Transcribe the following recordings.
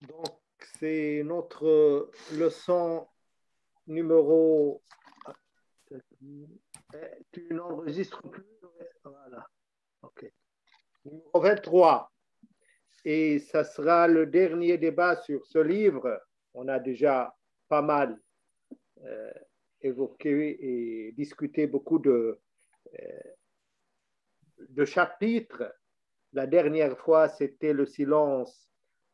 Donc, c'est notre leçon numéro. Tu n'enregistres plus? Voilà. OK. Numéro 23. Et ça sera le dernier débat sur ce livre. On a déjà pas mal euh, évoqué et discuté beaucoup de chapitres. La dernière fois, c'était le silence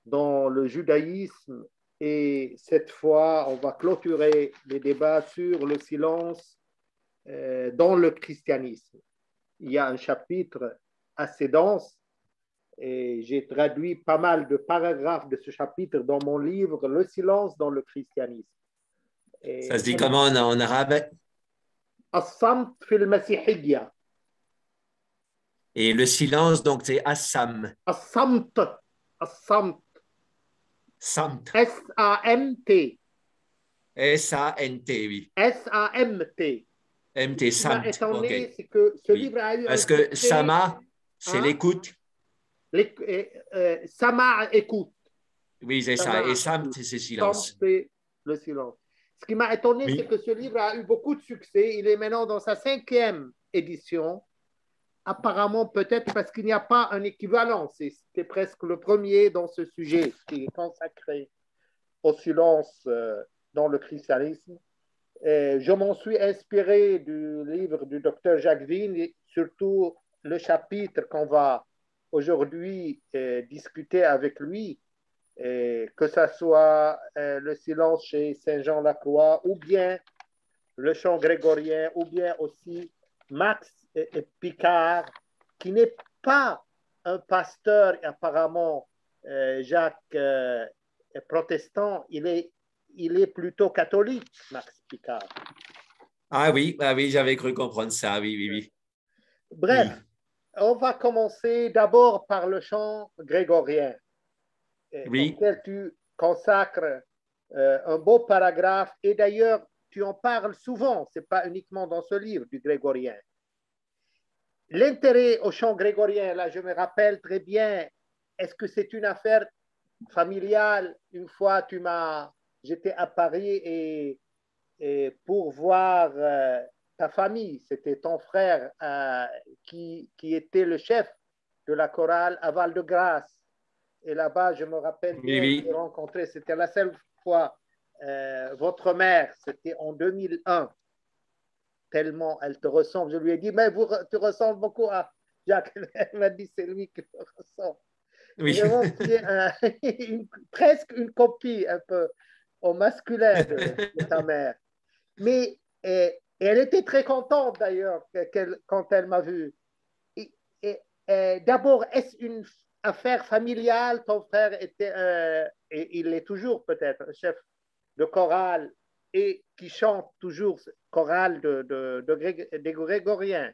dans le judaïsme. Et cette fois, on va clôturer les débats sur le silence dans le christianisme. Il y a un chapitre assez dense et j'ai traduit pas mal de paragraphes de ce chapitre dans mon livre Le silence dans le christianisme. Ça se dit comment en arabe? As-samt fil masihiyya. Et le silence, donc, c'est Assam. As-samt. As-samt. Samt. S-A-M-T. S-A-N-T, oui. S-A-M-T. M-T, Ce qui m'a Samt. OK. étonné, c'est que ce Oui. livre a eu un Parce que succès. Sama, c'est Hein? l'écoute. Sama écoute. Oui, c'est ça. Et Samt, c'est silence. C'est le silence. Ce qui m'a étonné, Oui. c'est que ce livre a eu beaucoup de succès. Il est maintenant dans sa 5e édition. Apparemment, peut-être parce qu'il n'y a pas un équivalent. C'était presque le premier dans ce sujet qui est consacré au silence dans le christianisme. Et je m'en suis inspiré du livre du docteur Jacques Vigne, et surtout le chapitre qu'on va aujourd'hui discuter avec lui, que ce soit le silence chez Saint-Jean Lacroix, ou bien le chant grégorien, ou bien aussi Max Picard, qui n'est pas un pasteur, apparemment, Jacques est protestant, il est plutôt catholique, Max Picard. Ah oui, j'avais cru comprendre ça. Oui, oui, oui. Bref, Oui. on va commencer d'abord par le chant grégorien, Oui. auquel tu consacres un beau paragraphe. Et d'ailleurs, tu en parles souvent, ce n'est pas uniquement dans ce livre du grégorien. L'intérêt au chant grégorien, là, je me rappelle très bien, est-ce que c'est une affaire familiale? Une fois, j'étais à Paris et pour voir ta famille, c'était ton frère qui était le chef de la chorale à Val-de-Grâce. Et là-bas, je me rappelle Oui, bien, oui. j'ai rencontré, c'était la seule fois, votre mère, c'était en 2001. Tellement elle te ressemble. Je lui ai dit, mais tu ressembles beaucoup à Jacques. Elle m'a dit, c'est lui qui me ressemble. Oui. Vraiment, tu es presque une copie un peu au masculin de ta mère. Mais elle était très contente d'ailleurs quand elle m'a vu. D'abord, est-ce une affaire familiale? Ton frère était, et il est toujours peut-être, chef de chorale et qui chante toujours chorale des grégoriens.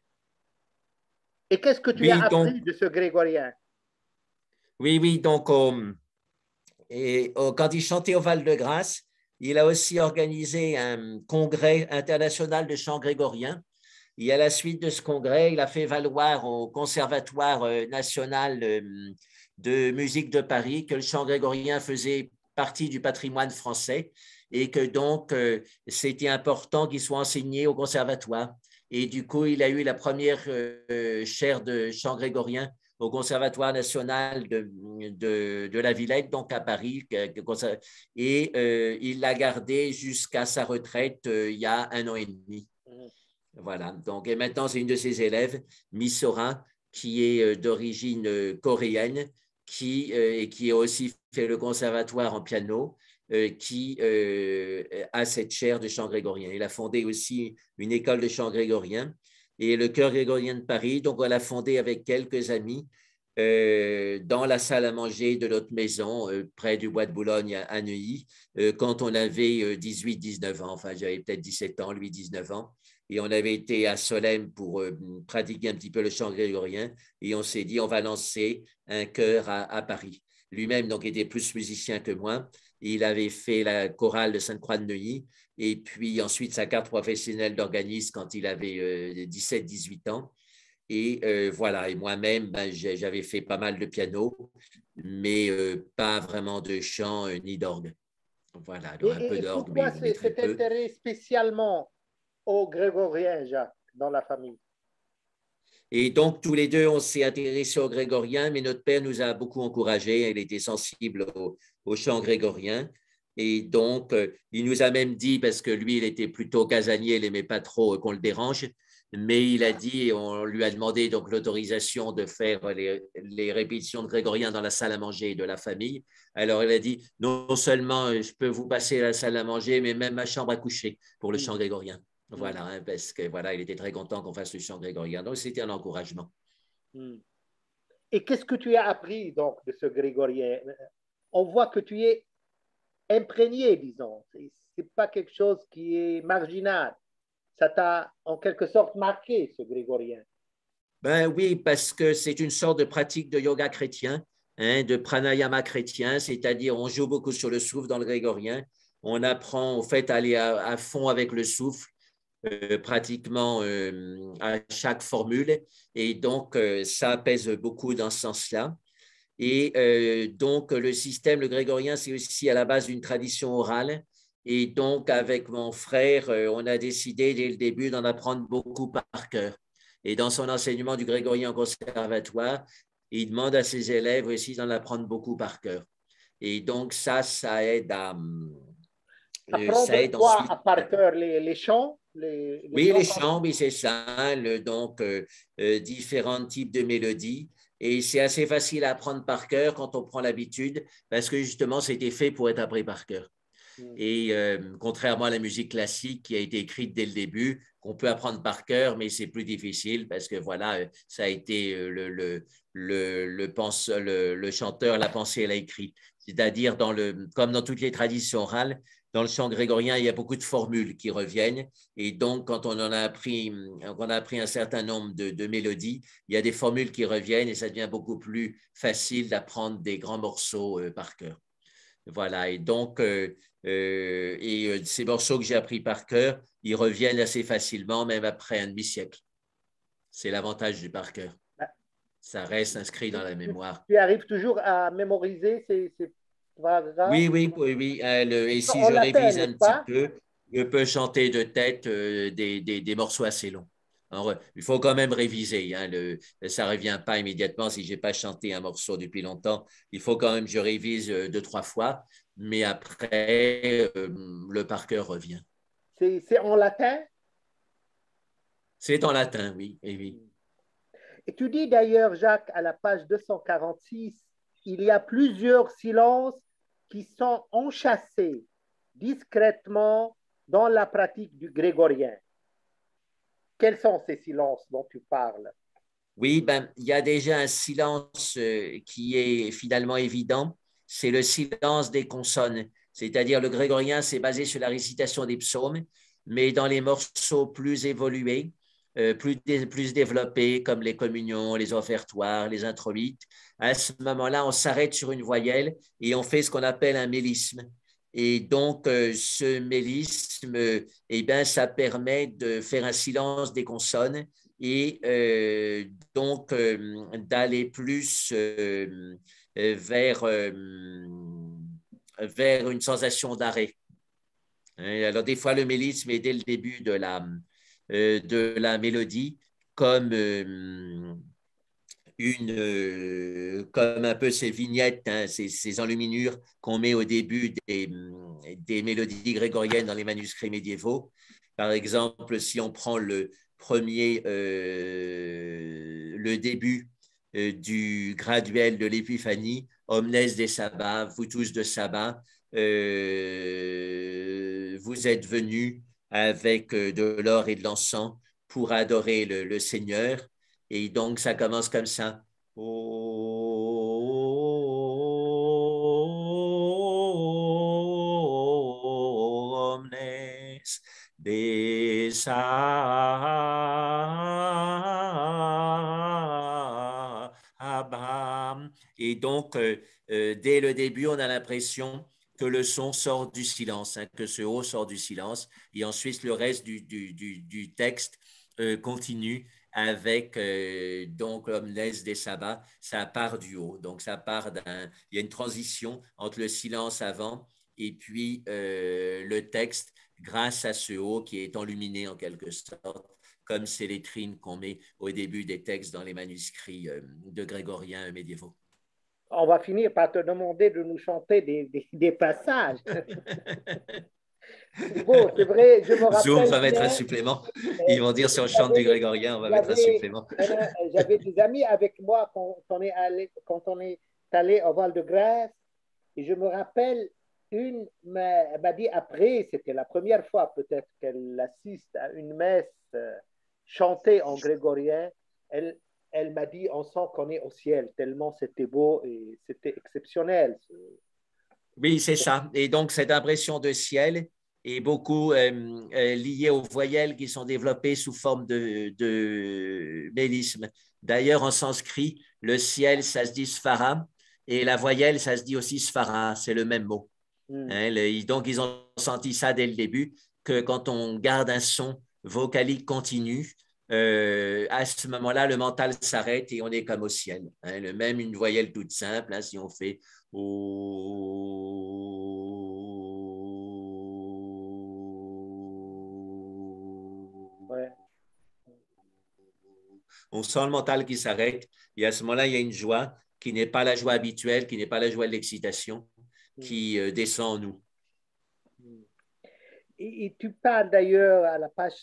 Et qu'est-ce que tu as Oui, donc, appris de ce grégorien? oui, donc, quand il chantait au Val-de-Grâce, il a aussi organisé un congrès international de chant grégorien. Et à la suite de ce congrès, il a fait valoir au Conservatoire national de musique de Paris que le chant grégorien faisait partie du patrimoine français et que donc c'était important qu'il soit enseigné au conservatoire. Et du coup, il a eu la première chaire de chant grégorien au Conservatoire national de la Villette, donc à Paris, et il l'a gardé jusqu'à sa retraite il y a 1 an et demi. Voilà. Donc, et maintenant, c'est une de ses élèves, Miss Sorin, qui est d'origine coréenne, et qui a aussi fait le conservatoire en piano, qui a cette chaire de chant grégorien. Il a fondé aussi une école de chant grégorien et le chœur grégorien de Paris. Donc, on l'a fondé avec quelques amis dans la salle à manger de notre maison, près du Bois de Boulogne à Neuilly, quand on avait 18-19 ans. Enfin, j'avais peut-être 17 ans, lui 19 ans. Et on avait été à Solesmes pour pratiquer un petit peu le chant grégorien. Et on s'est dit, on va lancer un chœur à Paris. Lui-même, donc, était plus musicien que moi. Il avait fait la chorale de Sainte-Croix de Neuilly. Et puis ensuite, sa carte professionnelle d'organiste quand il avait 17-18 ans. Et voilà, et moi-même, j'avais fait pas mal de piano. mais pas vraiment de chant ni d'orgue. Voilà, donc un peu Et d'orgue, pourquoi mais très cet peu. intérêt spécialement au grégorien, Jacques, dans la famille? Et donc, tous les deux, on s'est intéressés au grégorien, mais notre père nous a beaucoup encouragés. Il était sensible au chant grégorien. Et donc, il nous a même dit, parce que lui, il était plutôt casanier, il n'aimait pas trop qu'on le dérange, mais il a dit, on lui a demandé donc l'autorisation de faire les répétitions de grégorien dans la salle à manger de la famille. Alors, il a dit, non seulement je peux vous passer la salle à manger, mais même ma chambre à coucher pour le Mm. chant grégorien. Mm. Voilà, hein, parce que voilà, il était très content qu'on fasse le chant grégorien. Donc, c'était un encouragement. Mm. Et qu'est-ce que tu as appris donc de ce grégorien? On voit que tu es imprégné, disons. C'est pas quelque chose qui est marginal. Ça t'a en quelque sorte marqué, ce grégorien. Ben oui, parce que c'est une sorte de pratique de yoga chrétien, hein, de pranayama chrétien, c'est-à-dire on joue beaucoup sur le souffle dans le grégorien. On apprend au fait à aller à fond avec le souffle, pratiquement à chaque formule. Et donc, ça pèse beaucoup dans ce sens-là. Et donc, le système, le grégorien, c'est aussi à la base d'une tradition orale. Et donc, avec mon frère, on a décidé dès le début d'en apprendre beaucoup par cœur. Et dans son enseignement du grégorien au conservatoire, il demande à ses élèves aussi d'en apprendre beaucoup par cœur. Et donc, ça Apprendre aide quoi ensuite. à par cœur? Les chants? Les Oui, chants les comme... chants, oui, c'est ça. Donc, différents types de mélodies. Et c'est assez facile à apprendre par cœur quand on prend l'habitude, parce que justement, c'était fait pour être appris par cœur. Mm. Et contrairement à la musique classique qui a été écrite dès le début, qu'on peut apprendre par cœur, mais c'est plus difficile parce que voilà, ça a été le chanteur l'a pensé, l'a écrit. C'est-à-dire, comme dans toutes les traditions orales, dans le chant grégorien, il y a beaucoup de formules qui reviennent. Et donc, quand on a appris un certain nombre de mélodies, il y a des formules qui reviennent et ça devient beaucoup plus facile d'apprendre des grands morceaux par cœur. Voilà, et donc, ces morceaux que j'ai appris par cœur, ils reviennent assez facilement, même après un demi-siècle. C'est l'avantage du par cœur. Ça reste inscrit dans la mémoire. Tu arrives toujours à mémoriser ces phrases-là? Oui, oui, oui, oui. Et si En je latin, révise un n'est-ce petit pas? peu, je peux chanter de tête des morceaux assez longs. Alors, il faut quand même réviser. Hein, ça ne revient pas immédiatement si je n'ai pas chanté un morceau depuis longtemps. Il faut quand même que je révise deux, trois fois, mais après, le par cœur revient. C'est en latin? C'est en latin, oui. Et oui. Et tu dis d'ailleurs, Jacques, à la page 246, il y a plusieurs silences qui sont enchâssés discrètement dans la pratique du grégorien. Quels sont ces silences dont tu parles? Oui, ben, il y a déjà un silence qui est finalement évident, c'est le silence des consonnes. C'est-à-dire le grégorien, c'est basé sur la récitation des psaumes, mais dans les morceaux plus évolués, plus développés, comme les communions, les offertoires, les introïtes, à ce moment-là, on s'arrête sur une voyelle et on fait ce qu'on appelle un mélisme. Et donc, ce mélisme, eh bien, ça permet de faire un silence des consonnes et donc d'aller plus vers une sensation d'arrêt. Alors, des fois, le mélisme est dès le début de la mélodie, comme, comme un peu ces vignettes, hein, ces enluminures qu'on met au début des mélodies grégoriennes dans les manuscrits médiévaux. Par exemple, si on prend le début du graduel de l'Épiphanie, Omnes des sabbats, vous tous de sabbat, vous êtes venus avec de l'or et de l'encens pour adorer le Seigneur. Et donc, ça commence comme ça. Omnes des Abraham. Et donc, dès le début, on a l'impression que le son sort du silence, hein, que ce haut sort du silence. Et ensuite, le reste du texte continue avec donc omnes des sabbats, ça part du haut. Donc, il y a une transition entre le silence avant et puis le texte grâce à ce haut qui est enluminé en quelque sorte, comme ces lettrines qu'on met au début des textes dans les manuscrits de grégoriens médiévaux. On va finir par te demander de nous chanter des passages. C'est beau, c'est vrai, je me Zoom rappelle va mettre un bien. supplément. Ils vont dire si on chante du J'avais, grégorien, on va mettre un supplément. j'avais des amis avec moi quand on est allé au Val-de-Grâce. Et je me rappelle, une m'a dit après, c'était la première fois peut-être qu'elle assiste à une messe chantée en grégorien. Elle, elle m'a dit, on sent qu'on est au ciel, tellement c'était beau et c'était exceptionnel. Oui, c'est ça. Et donc, cette impression de ciel est beaucoup liée aux voyelles qui sont développées sous forme de mélisme. D'ailleurs, en sanskrit, le ciel, ça se dit sphara, et la voyelle, ça se dit aussi sphara, c'est le même mot. Mm. Hein, donc, ils ont senti ça dès le début, que quand on garde un son vocalique continu, à ce moment-là, le mental s'arrête et on est comme au ciel. Hein, même une voyelle toute simple, hein, si on fait Ouais. on sent le mental qui s'arrête et à ce moment-là, il y a une joie qui n'est pas la joie habituelle, qui n'est pas la joie de l'excitation, Mm. qui descend en nous. Mm. Et tu parles d'ailleurs à la page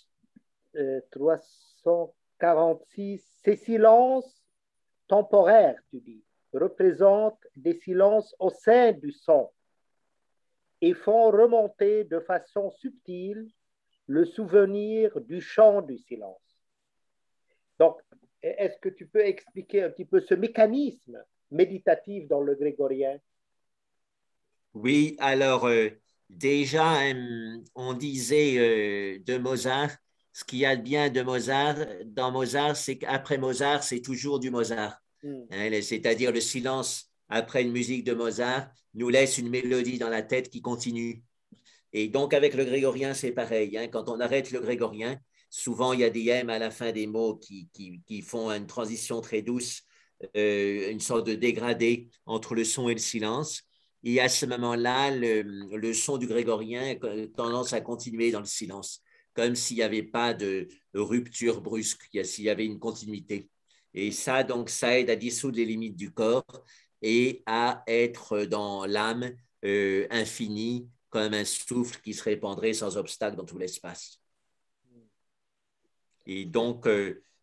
346, ces silences temporaires, tu dis, représentent des silences au sein du son et font remonter de façon subtile le souvenir du chant du silence. Donc, est-ce que tu peux expliquer un petit peu ce mécanisme méditatif dans le grégorien? Oui, alors déjà, on disait de Mozart, ce qu'il y a de bien de Mozart, dans Mozart, c'est qu'après Mozart, c'est toujours du Mozart. Mm. Hein, c'est-à-dire le silence après une musique de Mozart nous laisse une mélodie dans la tête qui continue. Et donc, avec le grégorien, c'est pareil. Hein, quand on arrête le grégorien, souvent, il y a des M à la fin des mots qui font une transition très douce, une sorte de dégradé entre le son et le silence. Et à ce moment-là, le son du grégorien a tendance à continuer dans le silence, comme s'il n'y avait pas de rupture brusque, s'il y avait une continuité. Et ça, donc, ça aide à dissoudre les limites du corps et à être dans l'âme infinie, comme un souffle qui se répandrait sans obstacle dans tout l'espace. Et donc,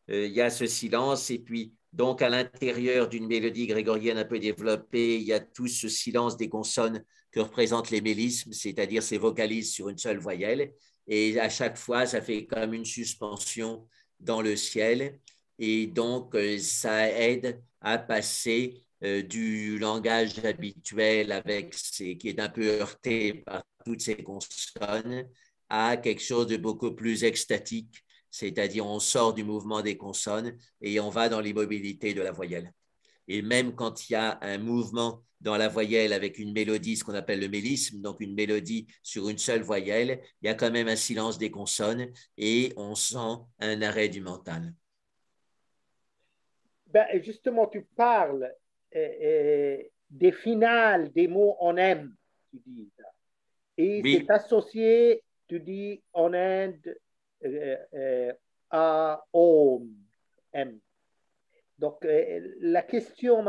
il y a ce silence, et puis, donc, à l'intérieur d'une mélodie grégorienne un peu développée, il y a tout ce silence des consonnes que représentent les mélismes, c'est-à-dire ces vocalises sur une seule voyelle. Et à chaque fois, ça fait comme une suspension dans le ciel. Et donc, ça aide à passer du langage habituel qui est un peu heurté par toutes ces consonnes à quelque chose de beaucoup plus extatique, c'est-à-dire on sort du mouvement des consonnes et on va dans l'immobilité de la voyelle. Et même quand il y a un mouvement dans la voyelle avec une mélodie, ce qu'on appelle le mélisme, donc une mélodie sur une seule voyelle, il y a quand même un silence des consonnes et on sent un arrêt du mental. Ben, justement, tu parles des finales des mots en M, tu dis. Et c'est Oui, associé, tu dis, en Inde à Om, M. Donc, ma question,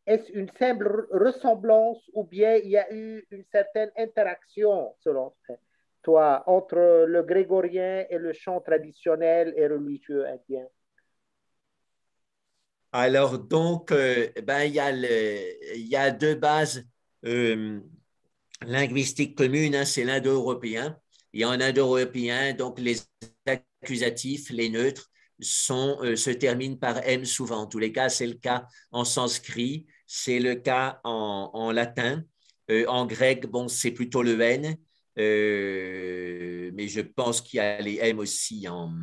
est-ce une simple ressemblance ou bien il y a eu une certaine interaction, selon toi, entre le grégorien et le chant traditionnel et religieux indien? alors donc, ben, il y a deux bases euh, linguistique commune, hein, c'est l'indo-européen. Et en indo-européen, donc les accusatifs, les neutres, se terminent par M souvent. En tous les cas, c'est le cas en sanskrit, c'est le cas en latin. En grec, bon, c'est plutôt le N, mais je pense qu'il y a les M aussi en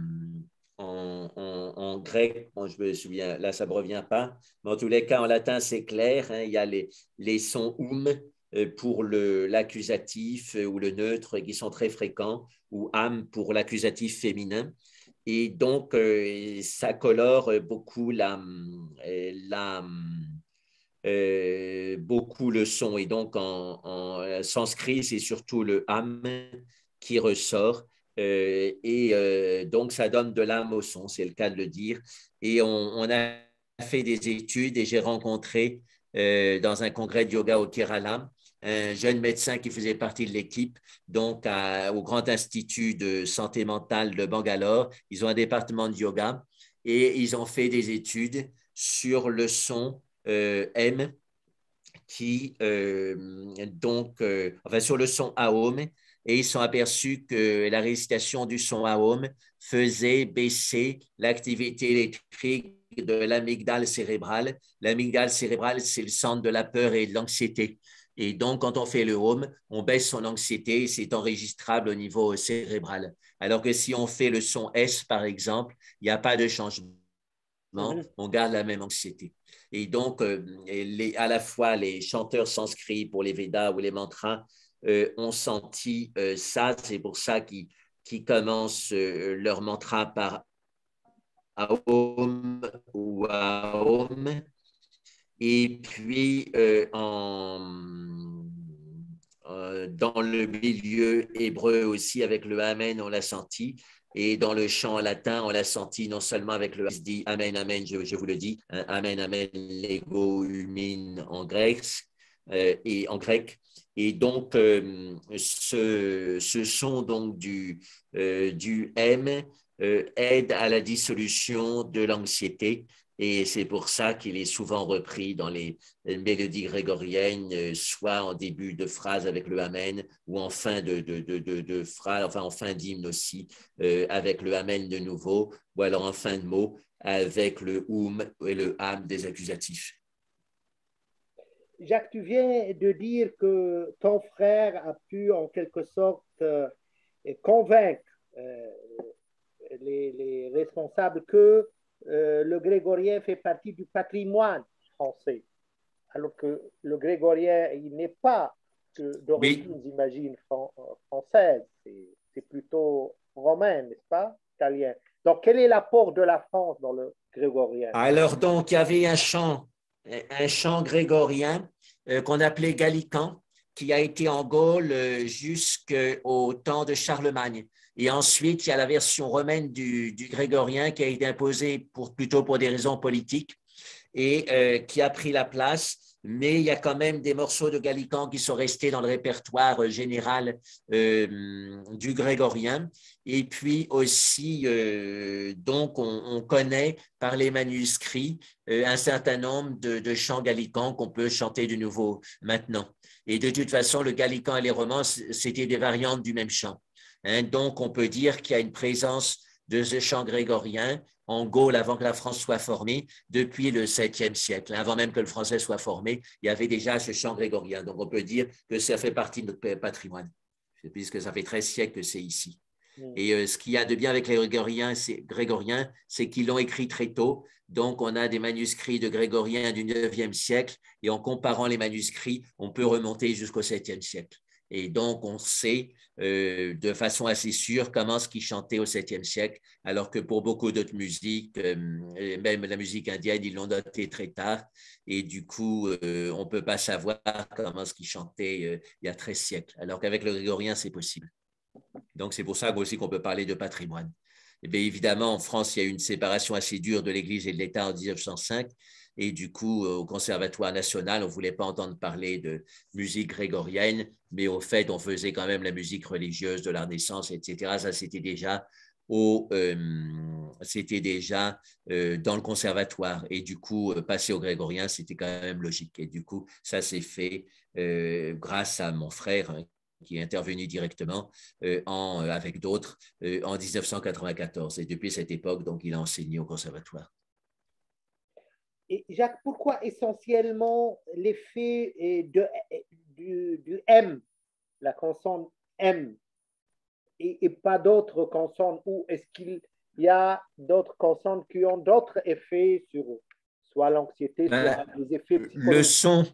grec. Bon, je me souviens, là, ça ne me revient pas. Mais en tous les cas, en latin, c'est clair. Hein, il y a les sons pour l'accusatif ou le neutre qui sont très fréquents, ou âme pour l'accusatif féminin. Et donc, ça colore beaucoup beaucoup le son. Et donc, en sanskrit, c'est surtout le am qui ressort. Donc, ça donne de l'âme au son, c'est le cas de le dire. Et on a fait des études et j'ai rencontré dans un congrès de yoga au Kerala un jeune médecin qui faisait partie de l'équipe, donc au Grand Institut de santé mentale de Bangalore. Ils ont un département de yoga et ils ont fait des études sur le son M enfin sur le son Aum, et ils sont aperçus que la récitation du son Aum faisait baisser l'activité électrique de l'amygdale cérébrale. L'amygdale cérébrale, c'est le centre de la peur et de l'anxiété. Et donc, quand on fait le home, on baisse son anxiété et c'est enregistrable au niveau cérébral. Alors que si on fait le son S, par exemple, il n'y a pas de changement, on garde la même anxiété. Et donc, à la fois les chanteurs sanscrits pour les Védas ou les mantras ont senti ça. C'est pour ça qu'ils commencent leur mantra par Aum ou Aum. Et puis, dans le milieu hébreu aussi, avec le Amen, on l'a senti. Et dans le chant latin, on l'a senti non seulement avec le dit Amen, Amen, je vous le dis, hein, Amen, Amen, Lego, Humin en grec. Et en grec. Et donc, ce son donc du M aide à la dissolution de l'anxiété. Et c'est pour ça qu'il est souvent repris dans les mélodies grégoriennes, soit en début de phrase avec le Amen, ou en fin de phrase, enfin en fin d'hymne aussi, avec le Amen de nouveau, ou alors en fin de mot, avec le et le Am des accusatifs. Jacques, tu viens de dire que ton frère a pu en quelque sorte convaincre les responsables que le grégorien fait partie du patrimoine français, alors que le grégorien, il n'est pas Oui. d'origine, j'imagine, française, c'est plutôt romain, n'est-ce pas? Italien. Donc, quel est l'apport de la France dans le grégorien? Alors, donc, il y avait un chant grégorien qu'on appelait gallican, qui a été en Gaule jusqu'au temps de Charlemagne. Et ensuite, il y a la version romaine du grégorien qui a été imposée plutôt pour des raisons politiques et qui a pris la place. Mais il y a quand même des morceaux de gallican qui sont restés dans le répertoire général du grégorien. Et puis aussi, donc, on connaît par les manuscrits un certain nombre de chants gallicans qu'on peut chanter de nouveau maintenant. Et de toute façon, le gallican et les romances, c'était des variantes du même chant. Hein, donc, on peut dire qu'il y a une présence de ce chant grégorien en Gaule avant que la France soit formée, depuis le 7e siècle. Avant même que le français soit formé, il y avait déjà ce chant grégorien. Donc, on peut dire que ça fait partie de notre patrimoine, puisque ça fait 13 siècles que c'est ici. Et ce qu'il y a de bien avec les grégoriens, c'est qu'ils l'ont écrit très tôt. Donc, on a des manuscrits de grégoriens du 9e siècle et en comparant les manuscrits, on peut remonter jusqu'au 7e siècle. Et donc, on sait de façon assez sûre comment ce qu'ils chantaient au 7e siècle, alors que pour beaucoup d'autres musiques, même la musique indienne, ils l'ont noté très tard. Et du coup, on ne peut pas savoir comment ce qu'ils chantaient il y a 13 siècles. Alors qu'avec le grégorien, c'est possible. Donc, c'est pour ça aussi qu'on peut parler de patrimoine. Et bien évidemment, en France, il y a eu une séparation assez dure de l'Église et de l'État en 1905. Et du coup, au Conservatoire national, on ne voulait pas entendre parler de musique grégorienne, mais au fait, on faisait quand même la musique religieuse de la Renaissance, etc. Ça, c'était déjà dans le conservatoire. Et du coup, passer au grégorien, c'était quand même logique. Et du coup, ça s'est fait grâce à mon frère, hein, qui est intervenu directement avec d'autres en 1994. Et depuis cette époque, donc, il a enseigné au conservatoire. Et Jacques, pourquoi essentiellement l'effet du M, la consonne M, et pas d'autres consonnes, ou est-ce qu'il y a d'autres consonnes qui ont d'autres effets sur soit l'anxiété, soit des effets Le psychologiques? son,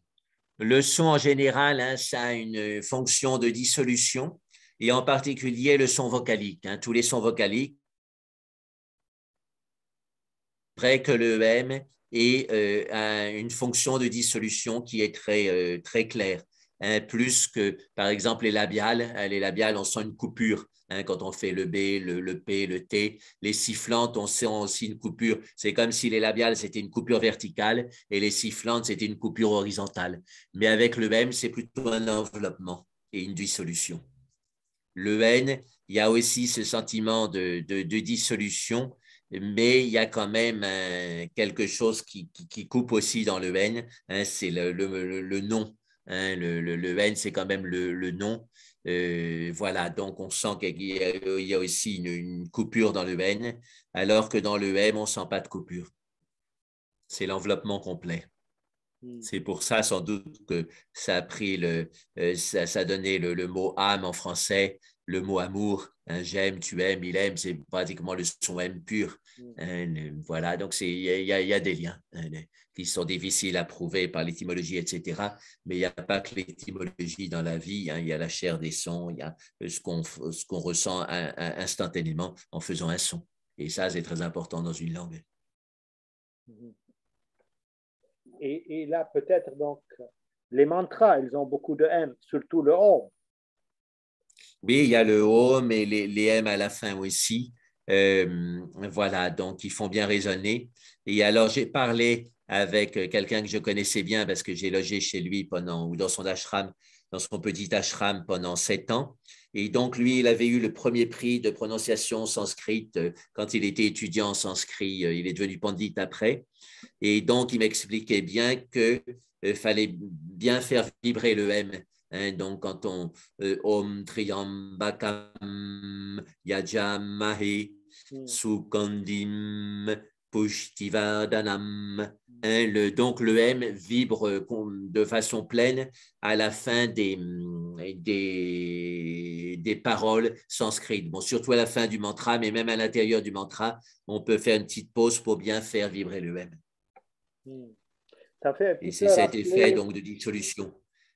le son en général, hein, ça a une fonction de dissolution, et en particulier le son vocalique. Hein, tous les sons vocaliques vrai que le M a une fonction de dissolution qui est très claire. Hein, plus que, par exemple, les labiales. Les labiales, on sent une coupure. Hein, quand on fait le B, le P, le T. Les sifflantes, on sent aussi une coupure. C'est comme si les labiales, c'était une coupure verticale et les sifflantes, c'était une coupure horizontale. Mais avec le M, c'est plutôt un enveloppement et une dissolution. Le N, il y a aussi ce sentiment de dissolution, mais il y a quand même quelque chose qui coupe aussi dans le N, hein, c'est le nom. Hein, le N, c'est quand même le nom. Voilà, donc on sent qu'il y a aussi une coupure dans le N, alors que dans le M, on ne sent pas de coupure. C'est l'enveloppement complet. C'est pour ça, sans doute, que ça a pris ça a donné le mot âme en français, le mot amour. Hein, j'aime, tu aimes, il aime, c'est pratiquement le son M pur. Hein, voilà, donc il y a des liens hein, qui sont difficiles à prouver par l'étymologie, etc. Mais il n'y a pas que l'étymologie dans la vie. Hein, il y a la chair des sons, il y a ce qu'on ressent instantanément en faisant un son. Et ça, c'est très important dans une langue. Et là, peut-être, donc, les mantras, ils ont beaucoup de M, surtout le Om. Oui, il y a le Om et les M à la fin aussi. Voilà, donc ils font bien résonner. Et alors, j'ai parlé avec quelqu'un que je connaissais bien parce que j'ai logé chez lui ou dans son ashram, dans son petit ashram pendant 7 ans. Et donc, lui, il avait eu le premier prix de prononciation sanscrite quand il était étudiant en sanskrit. Il est devenu pandit après. Et donc, il m'expliquait bien qu'il fallait bien faire vibrer le M. Hein, donc, quand on Om Triambakam Yajamahe Sukandim Pushtivardanam. Hein, donc, le M vibre de façon pleine à la fin des paroles sanskrites. Bon, surtout à la fin du mantra, mais même à l'intérieur du mantra, on peut faire une petite pause pour bien faire vibrer le M. Ça fait un Et petit c'est peu cet rappeler... effet donc de dissolution.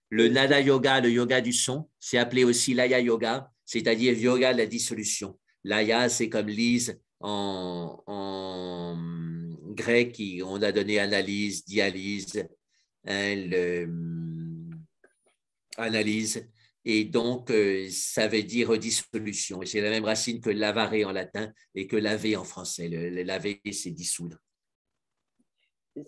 Le Nada Yoga, le yoga du son, c'est appelé aussi Laya Yoga, c'est-à-dire yoga de la dissolution. Laya, c'est comme lise en grec, on a donné analyse, dialyse, hein, analyse. Et donc, ça veut dire dissolution. Et c'est la même racine que lavare en latin et que laver en français. Le laver, c'est dissoudre.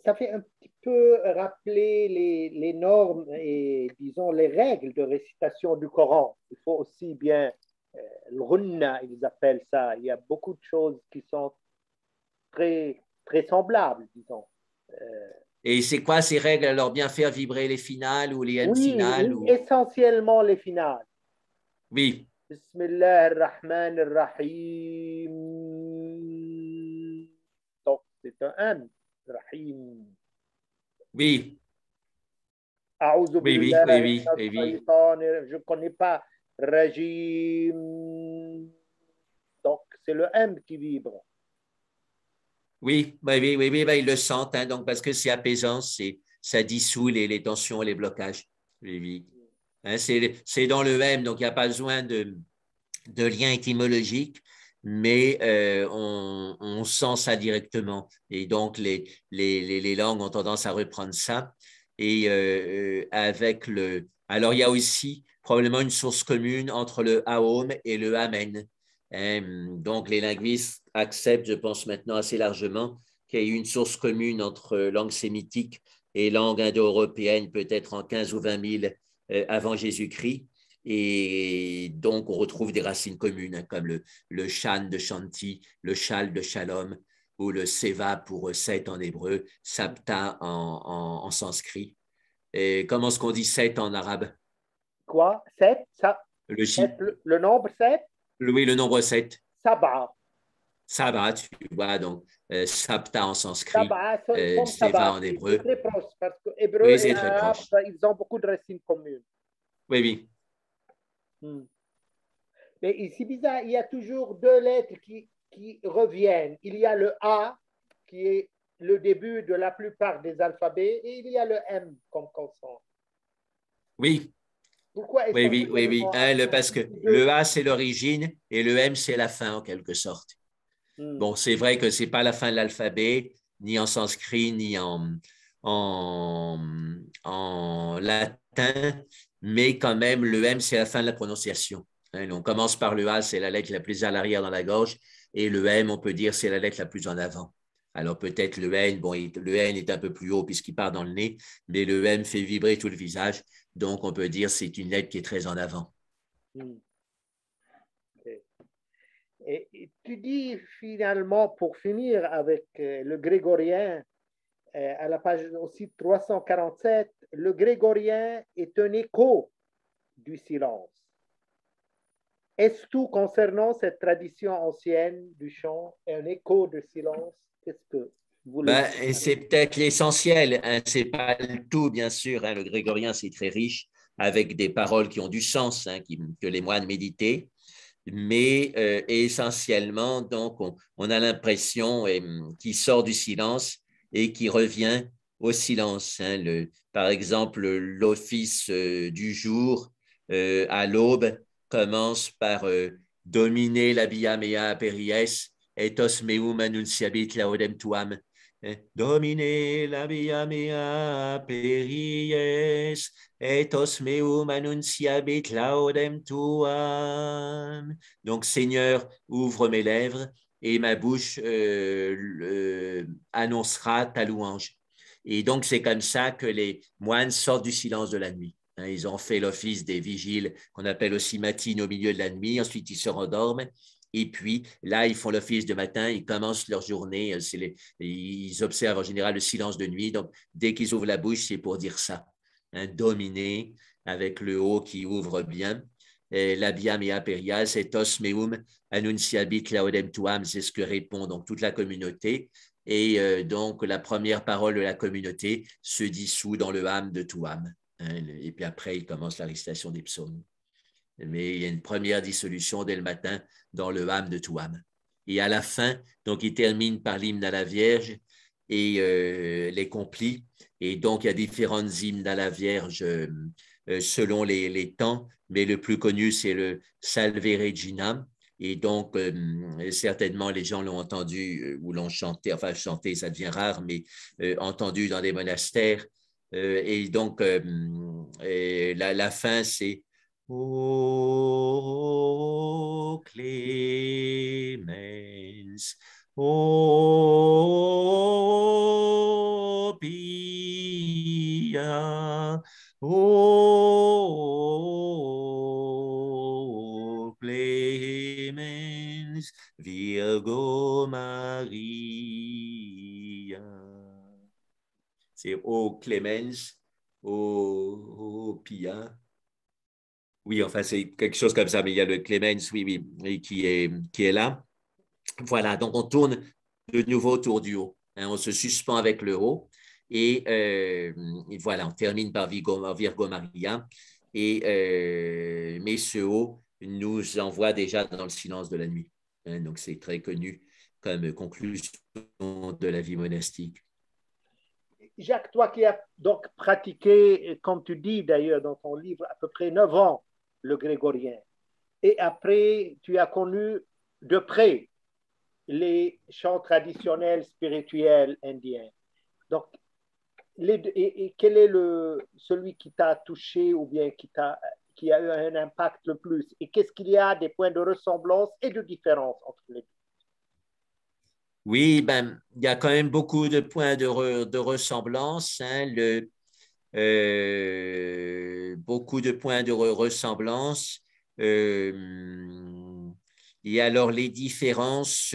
Ça fait un petit peu rappeler les normes et, disons, les règles de récitation du Coran. Il faut aussi bien, le runna, ils appellent ça. Il y a beaucoup de choses qui sont très semblables, disons. Et c'est quoi ces règles? Alors, bien faire vibrer les finales ou les M Oui, finales oui, essentiellement les finales. Oui. Bismillah ar-Rahman ar-Rahim. Donc, c'est un M. Rahim. Oui. A'udhu Oui, oui, billahi oui, oui, minash oui, oui. shaytanir. Je ne connais pas Rajim. Donc, c'est le M qui vibre. Oui, oui, oui, oui, oui, ben, ils le sentent, hein, donc parce que c'est apaisant, ça dissout les tensions, les blocages. Oui, oui. Hein, c'est dans le M, donc il n'y a pas besoin de lien étymologique, mais on sent ça directement. Et donc, les langues ont tendance à reprendre ça. Et avec le. Alors, il y a aussi probablement une source commune entre le Aum et le Amen. Hein, donc, les linguistes acceptent, je pense maintenant assez largement, qu'il y a eu une source commune entre langue sémitique et langue indo-européenne, peut-être en 15 ou 20 000 avant Jésus-Christ. Et donc, on retrouve des racines communes, hein, comme le shan de Shanti, le shal de Shalom, ou le seva pour 7 en hébreu, sapta en sanskrit. Et comment est-ce qu'on dit 7 en arabe? Quoi? 7? Le, Le nombre 7? oui, le nombre 7. Sab'a. Sabha, tu vois, donc sapta en sanskrit, Sab'a, comme seva sab'a. en C'est hébreu. très proche parce que hébreu Oui, et c'est très arabe, proche. ils ont beaucoup de racines communes. Oui, oui. Mais c'est bizarre, il y a toujours deux lettres qui reviennent. Il y a le A, qui est le début de la plupart des alphabets, et il y a le M comme consonne. Oui, Pourquoi oui, oui, oui, oui. essentiellement Hein, parce que le A, c'est l'origine et le M, c'est la fin en quelque sorte. Bon, c'est vrai que ce n'est pas la fin de l'alphabet, ni en sanskrit, ni en latin, mais quand même, le M, c'est la fin de la prononciation. Hein, on commence par le A, c'est la lettre la plus à l'arrière dans la gorge, et le M, on peut dire, c'est la lettre la plus en avant. Alors peut-être le N, bon, le N est un peu plus haut puisqu'il part dans le nez, mais le M fait vibrer tout le visage, donc on peut dire que c'est une lettre qui est très en avant. Okay. Et tu dis finalement, pour finir avec le grégorien, à la page aussi 347, le grégorien est un écho du silence. Est-ce tout concernant cette tradition ancienne du chant et un écho de silence? Qu'est-ce que vous voulez dire? C'est peut-être l'essentiel, hein, c'est pas le tout, bien sûr. Hein, le grégorien, c'est très riche, avec des paroles qui ont du sens, hein, que les moines méditaient. Mais essentiellement, donc, on a l'impression qu'il sort du silence et qu'il revient au silence. Hein. Par exemple, l'office du jour à l'aube commence par dominer la via mea peries, ethos meum annunciabit laudem tuam. Domine la via mea peries, ethos meum annunciabit laudem tuam. Donc, Seigneur, ouvre mes lèvres et ma bouche annoncera ta louange. Et donc, c'est comme ça que les moines sortent du silence de la nuit. Hein, ils ont fait l'office des vigiles, qu'on appelle aussi matines au milieu de la nuit. Ensuite, ils se rendorment. Et puis, là, ils font l'office de matin, ils commencent leur journée. Ils observent en général le silence de nuit. Donc, dès qu'ils ouvrent la bouche, c'est pour dire ça. Hein, dominer avec le haut qui ouvre bien. Labia mea perias, ethos meum annunciabit laudem tuam, c'est ce que répond donc toute la communauté. Et donc, la première parole de la communauté se dissout dans le âme de tuam. Hein, et puis après, il commence la récitation des psaumes. Mais il y a une première dissolution dès le matin dans le âme de tuam. Et à la fin, donc, il termine par l'hymne à la Vierge et les complis. Et donc, il y a différentes hymnes à la Vierge selon les temps, mais le plus connu, c'est le Salve Regina. Et donc, certainement, les gens l'ont entendu ou l'ont chanté, enfin, chanté, ça devient rare, mais entendu dans des monastères. Et donc, la fin, c'est O clemens, O pia, O clemens, Virgo Maria. C'est O clemens, O pia. Oui, enfin, c'est quelque chose comme ça, mais il y a le Clemens, oui, qui est là. Voilà, donc on tourne de nouveau autour du haut. Hein, on se suspend avec le haut et voilà, on termine par Virgo Maria. Mais ce haut nous envoie déjà dans le silence de la nuit. Hein, donc c'est très connu comme conclusion de la vie monastique. Jacques, toi qui as donc pratiqué, comme tu dis d'ailleurs dans ton livre, à peu près 9 ans le grégorien, et après tu as connu de près les chants traditionnels spirituels indiens. Donc, et quel est celui qui t'a touché ou bien qui a eu un impact le plus? Et qu'est-ce qu'il y a des points de ressemblance et de différence entre les deux? Oui, ben, il y a quand même beaucoup de points de ressemblance. Hein, beaucoup de points de ressemblance. Et alors, les différences,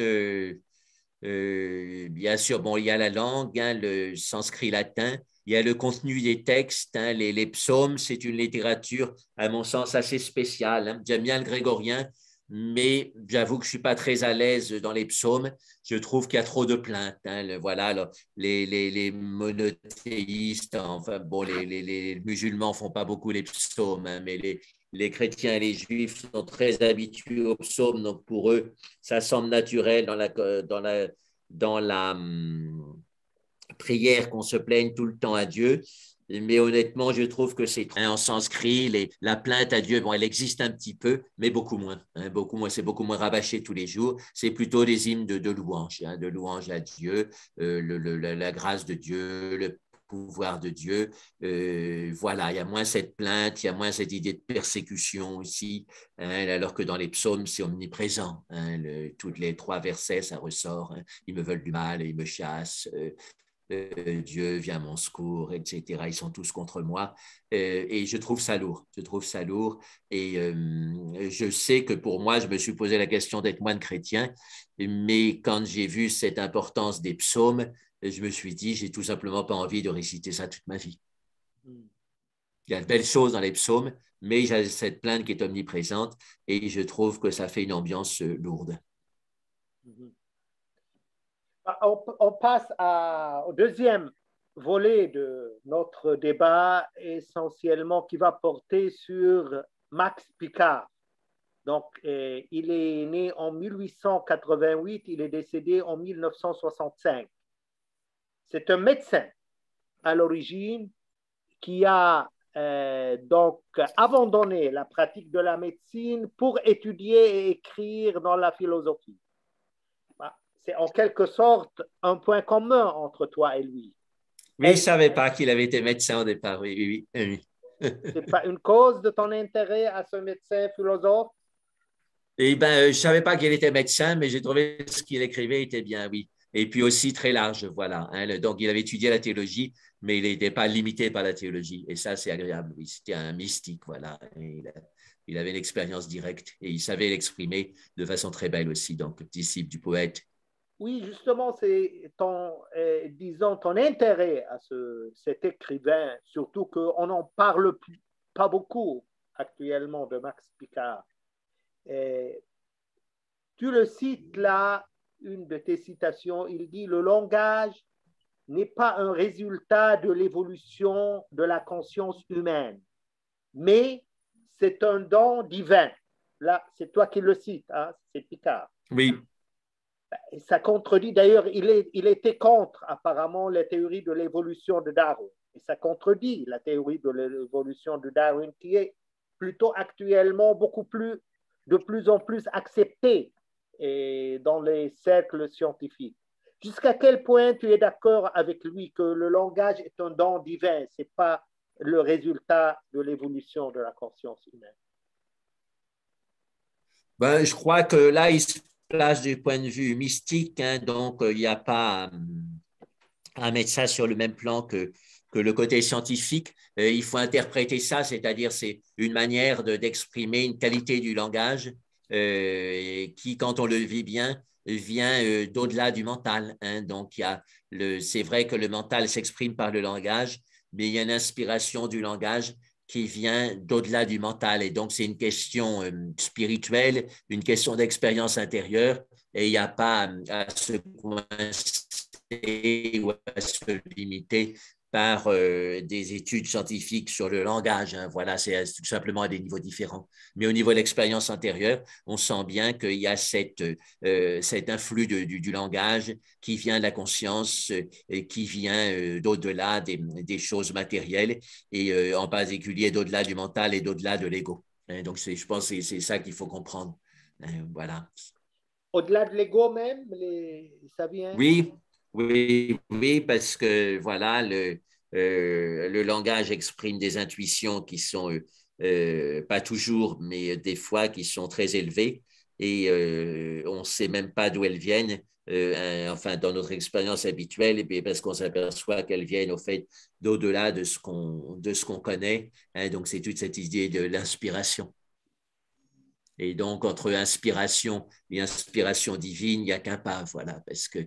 bien sûr, bon, il y a la langue, hein, le sanskrit latin, il y a le contenu des textes, hein, les psaumes, c'est une littérature, à mon sens, assez spéciale. Hein. J'aime bien le grégorien, mais j'avoue que je ne suis pas très à l'aise dans les psaumes. Je trouve qu'il y a trop de plaintes. Hein. Voilà, là, les monothéistes, enfin, bon, les musulmans ne font pas beaucoup les psaumes, hein, mais les chrétiens et les juifs sont très habitués aux psaumes, donc pour eux, ça semble naturel dans la prière qu'on se plaigne tout le temps à Dieu. Mais honnêtement, je trouve que c'est en sanskrit, la plainte à Dieu, bon, elle existe un petit peu, mais beaucoup moins. Beaucoup moins, c'est beaucoup moins rabâché tous les jours. C'est plutôt des hymnes de louange, de louange à Dieu, la grâce de Dieu, le pouvoir de Dieu. Voilà, il y a moins cette plainte, il y a moins cette idée de persécution aussi, alors que dans les psaumes, c'est omniprésent. Tous les 3 versets, ça ressort. Ils me veulent du mal, ils me chassent. Dieu vient à mon secours, etc. Ils sont tous contre moi. Et je trouve ça lourd. Je trouve ça lourd. Et je sais que pour moi, je me suis posé la question d'être moine chrétien. Mais quand j'ai vu cette importance des psaumes, je me suis dit, j'ai tout simplement pas envie de réciter ça toute ma vie. Il y a de belles choses dans les psaumes, mais j'ai cette plainte qui est omniprésente et je trouve que ça fait une ambiance lourde. On passe au deuxième volet de notre débat, essentiellement qui va porter sur Max Picard. Donc, il est né en 1888, il est décédé en 1965. C'est un médecin à l'origine qui a donc abandonné la pratique de la médecine pour étudier et écrire dans la philosophie. C'est en quelque sorte un point commun entre toi et lui. Oui, je ne savais pas qu'il avait été médecin au départ. Oui, oui, oui. C'est pas une cause de ton intérêt à ce médecin philosophe? Eh ben, je ne savais pas qu'il était médecin, mais j'ai trouvé ce qu'il écrivait était bien, oui. Et puis aussi très large, voilà. Donc, il avait étudié la théologie, mais il n'était pas limité par la théologie. Et ça, c'est agréable, oui. C'était un mystique, voilà. Il avait une expérience directe et il savait l'exprimer de façon très belle aussi, donc disciple du poète. Oui, justement, c'est disons, ton intérêt à cet écrivain, surtout qu'on n'en parle pas beaucoup actuellement de Max Picard. Et tu le cites là, une de tes citations, il dit: le langage n'est pas un résultat de l'évolution de la conscience humaine, mais c'est un don divin. Là, c'est toi qui le cites, hein, c'est Picard. Oui. Et ça contredit, d'ailleurs, il était contre apparemment la théorie de l'évolution de Darwin. Et ça contredit la théorie de l'évolution de Darwin qui est plutôt actuellement de plus en plus acceptée dans les cercles scientifiques. Jusqu'à quel point tu es d'accord avec lui que le langage est un don divin, ce n'est pas le résultat de l'évolution de la conscience humaine? Ben, je crois que là, il se place du point de vue mystique, donc il n'y a pas à mettre ça sur le même plan que le côté scientifique. Il faut interpréter ça, c'est-à-dire c'est une manière d'exprimer une qualité du langage qui, quand on le vit bien, vient d'au-delà du mental. Donc, c'est vrai que le mental s'exprime par le langage, mais il y a une inspiration du langage qui vient d'au-delà du mental. Et donc, c'est une question spirituelle, une question d'expérience intérieure, et il n'y a pas à se coincer ou à se limiter par des études scientifiques sur le langage. Voilà, c'est tout simplement à des niveaux différents. Mais au niveau de l'expérience intérieure, on sent bien qu'il y a cet influx du langage qui vient de la conscience, qui vient d'au-delà des choses matérielles et en particulier d'au-delà du mental et d'au-delà de l'ego. Donc, je pense que c'est ça qu'il faut comprendre. Voilà. Au-delà de l'ego même, ça vient? Oui, oui, parce que voilà, le langage exprime des intuitions qui sont pas toujours, mais des fois qui sont très élevées et on ne sait même pas d'où elles viennent. Enfin, dans notre expérience habituelle, et parce qu'on s'aperçoit qu'elles viennent au fait d'au-delà de ce qu'on connaît. Donc, c'est toute cette idée de l'inspiration. Et donc, entre inspiration et inspiration divine, il n'y a qu'un pas, voilà, parce que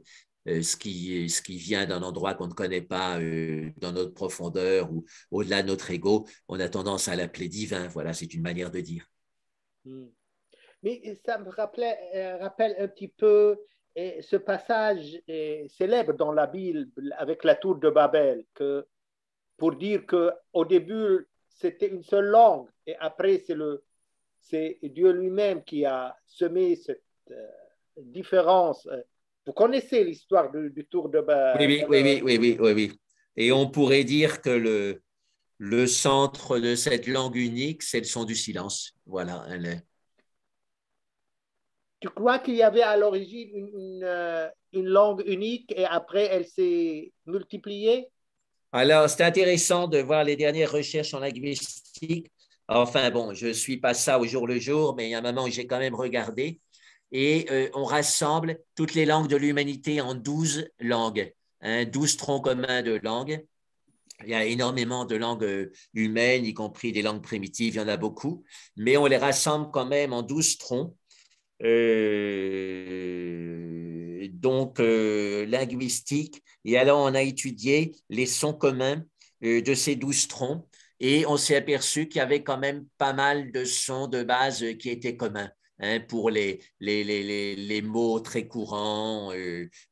ce qui vient d'un endroit qu'on ne connaît pas, dans notre profondeur ou au-delà de notre ego, on a tendance à l'appeler divin. Voilà, c'est une manière de dire. Mais ça me rappelle un petit peu ce passage célèbre dans la Bible avec la tour de Babel, pour dire qu'au début, c'était une seule langue, et après, c'est Dieu lui-même qui a semé cette différence Vous connaissez l'histoire du tour de Oui, oui, oui, oui, oui, oui, oui, oui. Et on pourrait dire que le centre de cette langue unique, c'est le son du silence. Voilà. Tu crois qu'il y avait à l'origine une langue unique et après elle s'est multipliée? Alors, c'est intéressant de voir les dernières recherches en linguistique. Enfin, bon, je ne suis pas ça au jour le jour, mais il y a un moment où j'ai quand même regardé. Et on rassemble toutes les langues de l'humanité en 12 langues, hein, 12 troncs communs de langues. Il y a énormément de langues humaines, y compris des langues primitives, il y en a beaucoup, mais on les rassemble quand même en 12 troncs. Linguistique. Et alors, on a étudié les sons communs de ces 12 troncs et on s'est aperçu qu'il y avait quand même pas mal de sons de base qui étaient communs. Hein, pour les mots très courants,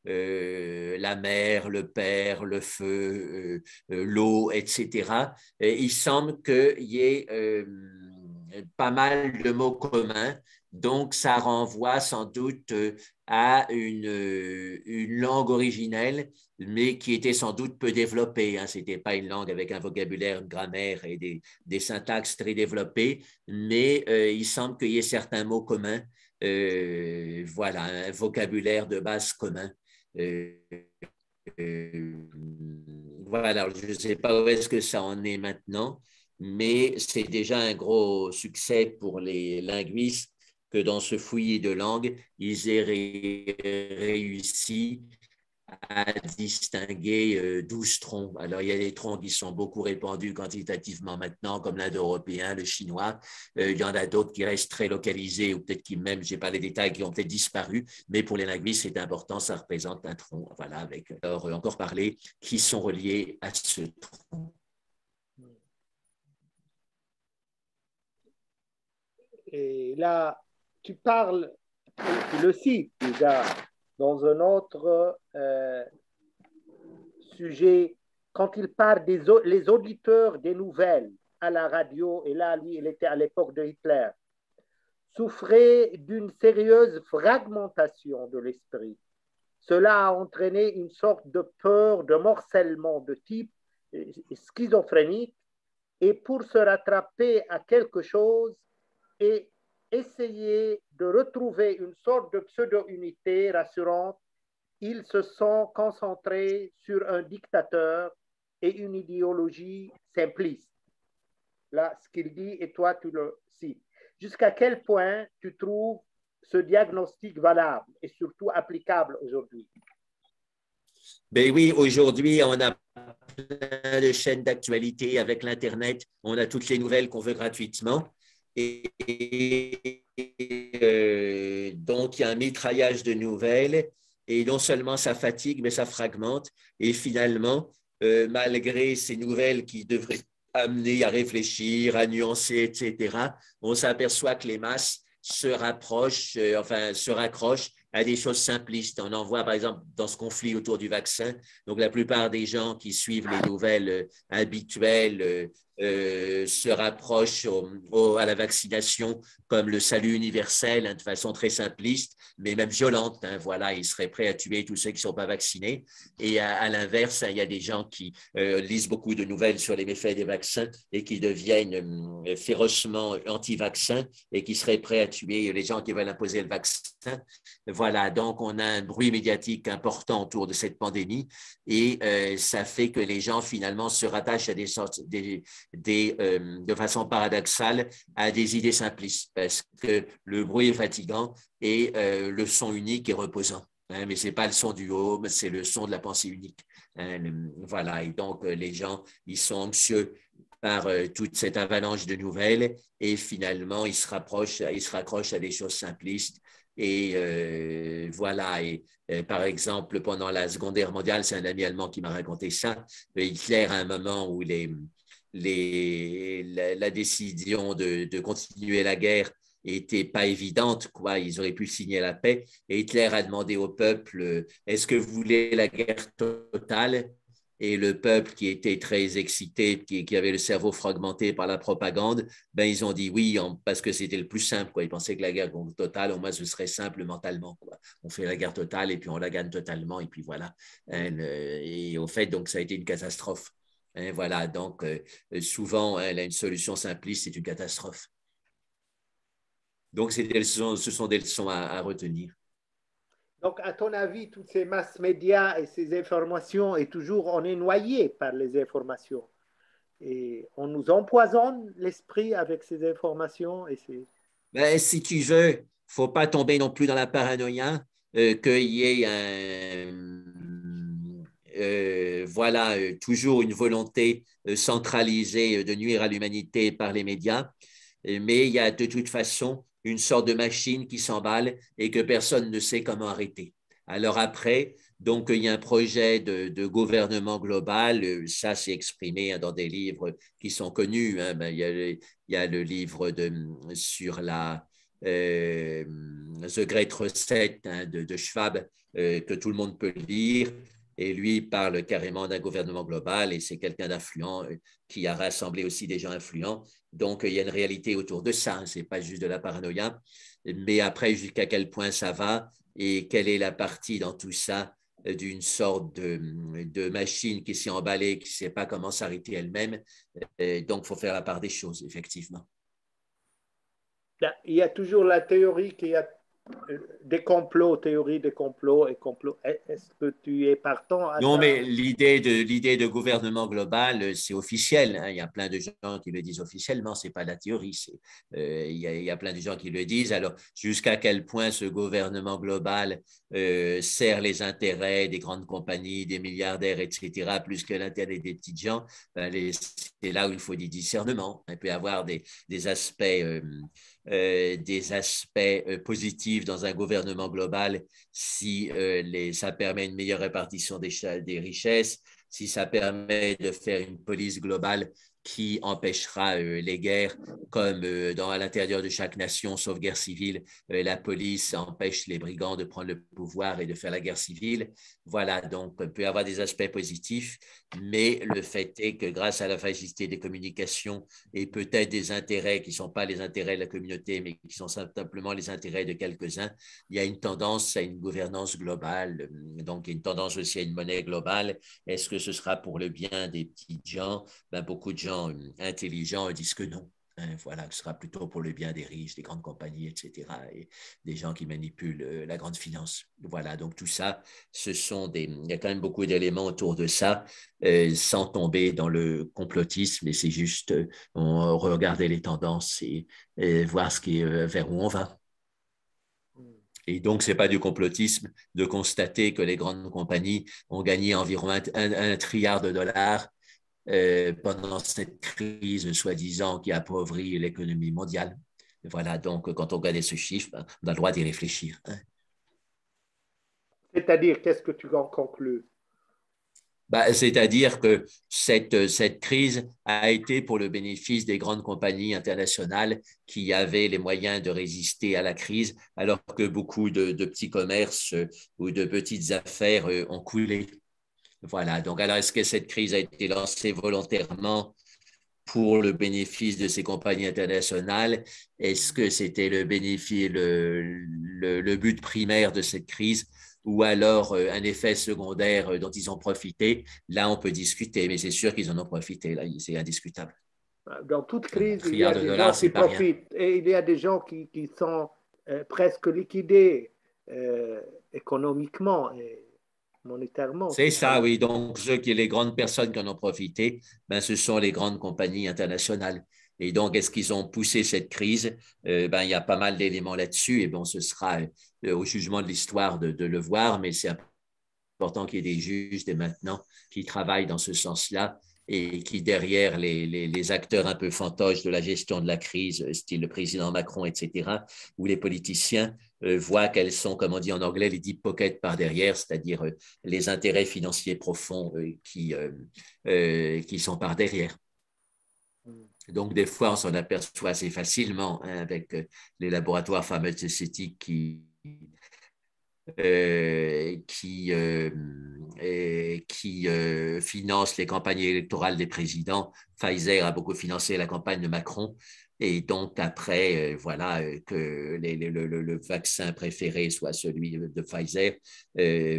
la mer, le père, le feu, l'eau, etc. Et il semble qu'il y ait pas mal de mots communs, donc ça renvoie sans doute à une langue originelle, mais qui était sans doute peu développée. Hein. Ce n'était pas une langue avec un vocabulaire, une grammaire et des syntaxes très développées, mais il semble qu'il y ait certains mots communs. Voilà, un vocabulaire de base commun. Euh, voilà, je ne sais pas où est-ce que ça en est maintenant, mais c'est déjà un gros succès pour les linguistes que dans ce fouillis de langues, ils aient réussi à distinguer 12 troncs. Alors, il y a des troncs qui sont beaucoup répandus quantitativement maintenant, comme l'indo-européen, le chinois. Il y en a d'autres qui restent très localisés, ou peut-être qui même, je n'ai pas les détails, qui ont peut-être disparu, mais pour les linguistes, c'est important, ça représente un tronc. Voilà, avec alors, encore parler, qui sont reliés à ce tronc. Et là, tu parles, tu le cites déjà dans un autre sujet, quand il parle les auditeurs des nouvelles à la radio, et là, lui, il était à l'époque de Hitler, souffraient d'une sérieuse fragmentation de l'esprit. Cela a entraîné une sorte de peur, de morcellement de type schizophrénique, et pour se rattraper à quelque chose et essayer de retrouver une sorte de pseudo-unité rassurante, ils se sont concentrés sur un dictateur et une idéologie simpliste. Là, ce qu'il dit, et toi, tu le cites. Jusqu'à quel point tu trouves ce diagnostic valable et surtout applicable aujourd'hui? Ben oui, aujourd'hui, on a plein de chaînes d'actualité avec l'Internet. On a toutes les nouvelles qu'on veut gratuitement. Et donc, il y a un mitraillage de nouvelles. Et non seulement ça fatigue, mais ça fragmente. Et finalement, malgré ces nouvelles qui devraient amener à réfléchir, à nuancer, etc., on s'aperçoit que les masses se rapprochent, enfin, se raccrochent à des choses simplistes. On en voit, par exemple, dans ce conflit autour du vaccin. Donc, la plupart des gens qui suivent les nouvelles habituelles se rapprochent à la vaccination comme le salut universel, hein, de façon très simpliste, mais même violente. Hein, voilà, ils seraient prêts à tuer tous ceux qui ne sont pas vaccinés. Et à l'inverse, il y a des gens qui lisent beaucoup de nouvelles sur les méfaits des vaccins et qui deviennent férocement anti-vaccins et qui seraient prêts à tuer les gens qui veulent imposer le vaccin. Voilà, donc on a un bruit médiatique important autour de cette pandémie et ça fait que les gens finalement se rattachent à de façon paradoxale à des idées simplistes parce que le bruit est fatigant et le son unique est reposant. Hein, mais ce n'est pas le son du home, c'est le son de la pensée unique. Hein, voilà, et donc les gens, ils sont anxieux par toute cette avalanche de nouvelles et finalement, ils se raccrochent à des choses simplistes. Et voilà, et par exemple, pendant la Seconde Guerre mondiale, c'est un ami allemand qui m'a raconté ça. Hitler, à un moment où la décision de continuer la guerre n'était pas évidente, quoi. Ils auraient pu signer la paix. Et Hitler a demandé au peuple, est-ce que vous voulez la guerre totale? et le peuple qui était très excité, qui avait le cerveau fragmenté par la propagande, ben, ils ont dit oui parce que c'était le plus simple. Quoi. Ils pensaient que la guerre totale, au moins, ce serait simple mentalement. Quoi. On fait la guerre totale et puis on la gagne totalement et puis voilà. Et au fait, donc, ça a été une catastrophe. Voilà, donc souvent, une solution simpliste, c'est une catastrophe. Donc, ce sont des leçons à retenir. Donc, à ton avis, toutes ces masses médias et ces informations, et toujours on est noyé par les informations. Et on nous empoisonne l'esprit avec ces informations. Ben, si tu veux, il ne faut pas tomber non plus dans la paranoïa, qu'il y ait voilà, toujours une volonté centralisée de nuire à l'humanité par les médias, mais il y a de toute façon une sorte de machine qui s'emballe et que personne ne sait comment arrêter. Alors après, donc il y a un projet de gouvernement global, ça c'est exprimé dans des livres qui sont connus. Ben, il y a le livre sur la The Great Reset de Schwab que tout le monde peut lire. Et lui parle carrément d'un gouvernement global et c'est quelqu'un d'influent qui a rassemblé aussi des gens influents. Donc, il y a une réalité autour de ça. Ce n'est pas juste de la paranoïa. Mais après, jusqu'à quel point ça va et quelle est la partie dans tout ça d'une sorte de machine qui s'est emballée, qui ne sait pas comment s'arrêter elle-même. Donc, il faut faire la part des choses, effectivement. Il y a toujours la théorie qu'il y a des complots, théorie des complots et complots. Est-ce que tu es partant à Non, ça? mais l'idée de gouvernement global, c'est officiel. Hein. Il y a plein de gens qui le disent officiellement, ce n'est pas la théorie. Il y a plein de gens qui le disent. Alors, jusqu'à quel point ce gouvernement global sert les intérêts des grandes compagnies, des milliardaires, etc., plus que l'intérêt des petites gens, ben, c'est là où il faut du discernement. Il peut y avoir des aspects positifs dans un gouvernement global si ça permet une meilleure répartition des richesses, si ça permet de faire une police globale qui empêchera les guerres, comme à l'intérieur de chaque nation, sauf guerre civile, la police empêche les brigands de prendre le pouvoir et de faire la guerre civile. Voilà, donc on peut avoir des aspects positifs, mais le fait est que grâce à la facilité des communications et peut-être des intérêts qui ne sont pas les intérêts de la communauté, mais qui sont simplement les intérêts de quelques-uns, il y a une tendance à une gouvernance globale, donc une tendance aussi à une monnaie globale. Est-ce que ce sera pour le bien des petits gens? Ben, beaucoup de gens intelligents disent que non. Voilà, ce sera plutôt pour le bien des riches, des grandes compagnies, etc., et des gens qui manipulent la grande finance. Voilà, donc tout ça, il y a quand même beaucoup d'éléments autour de ça, sans tomber dans le complotisme, et c'est juste regarder les tendances et voir vers où on va. Et donc, ce n'est pas du complotisme de constater que les grandes compagnies ont gagné environ un trilliard de dollars pendant cette crise soi-disant qui appauvrit l'économie mondiale. Voilà, donc quand on regarde ce chiffre, on a le droit d'y réfléchir. Hein. C'est-à-dire, qu'est-ce que tu en conclus? C'est-à-dire que cette crise a été pour le bénéfice des grandes compagnies internationales qui avaient les moyens de résister à la crise, alors que beaucoup de petits commerces ou de petites affaires ont coulé. Voilà, donc alors est-ce que cette crise a été lancée volontairement pour le bénéfice de ces compagnies internationales? Est-ce que c'était le bénéfice, le but primaire de cette crise ou alors un effet secondaire dont ils ont profité? Là, on peut discuter, mais c'est sûr qu'ils en ont profité, là, c'est indiscutable. Dans toute Un crise, il y trilliard a de des gens dollars, qui c'est pas rien. profitent et il y a des gens qui sont presque liquidés économiquement et monétairement, C'est si ça ça, veut oui. dire. Donc, les grandes personnes qui en ont profité, ben, ce sont les grandes compagnies internationales. Et donc, est-ce qu'ils ont poussé cette crise? Ben, il y a pas mal d'éléments là-dessus. Et bon, ce sera au jugement de l'histoire de le voir, mais c'est important qu'il y ait des juges dès maintenant qui travaillent dans ce sens-là et qui, derrière les acteurs un peu fantoches de la gestion de la crise, style le président Macron, etc., ou les politiciens, voient quels sont, comme on dit en anglais, les deep pockets par derrière, c'est-à-dire les intérêts financiers profonds qui sont par derrière. Donc, des fois, on s'en aperçoit assez facilement hein, avec les laboratoires pharmaceutiques qui finance les campagnes électorales des présidents. Pfizer a beaucoup financé la campagne de Macron. Et donc, après, voilà, que le vaccin préféré soit celui de Pfizer,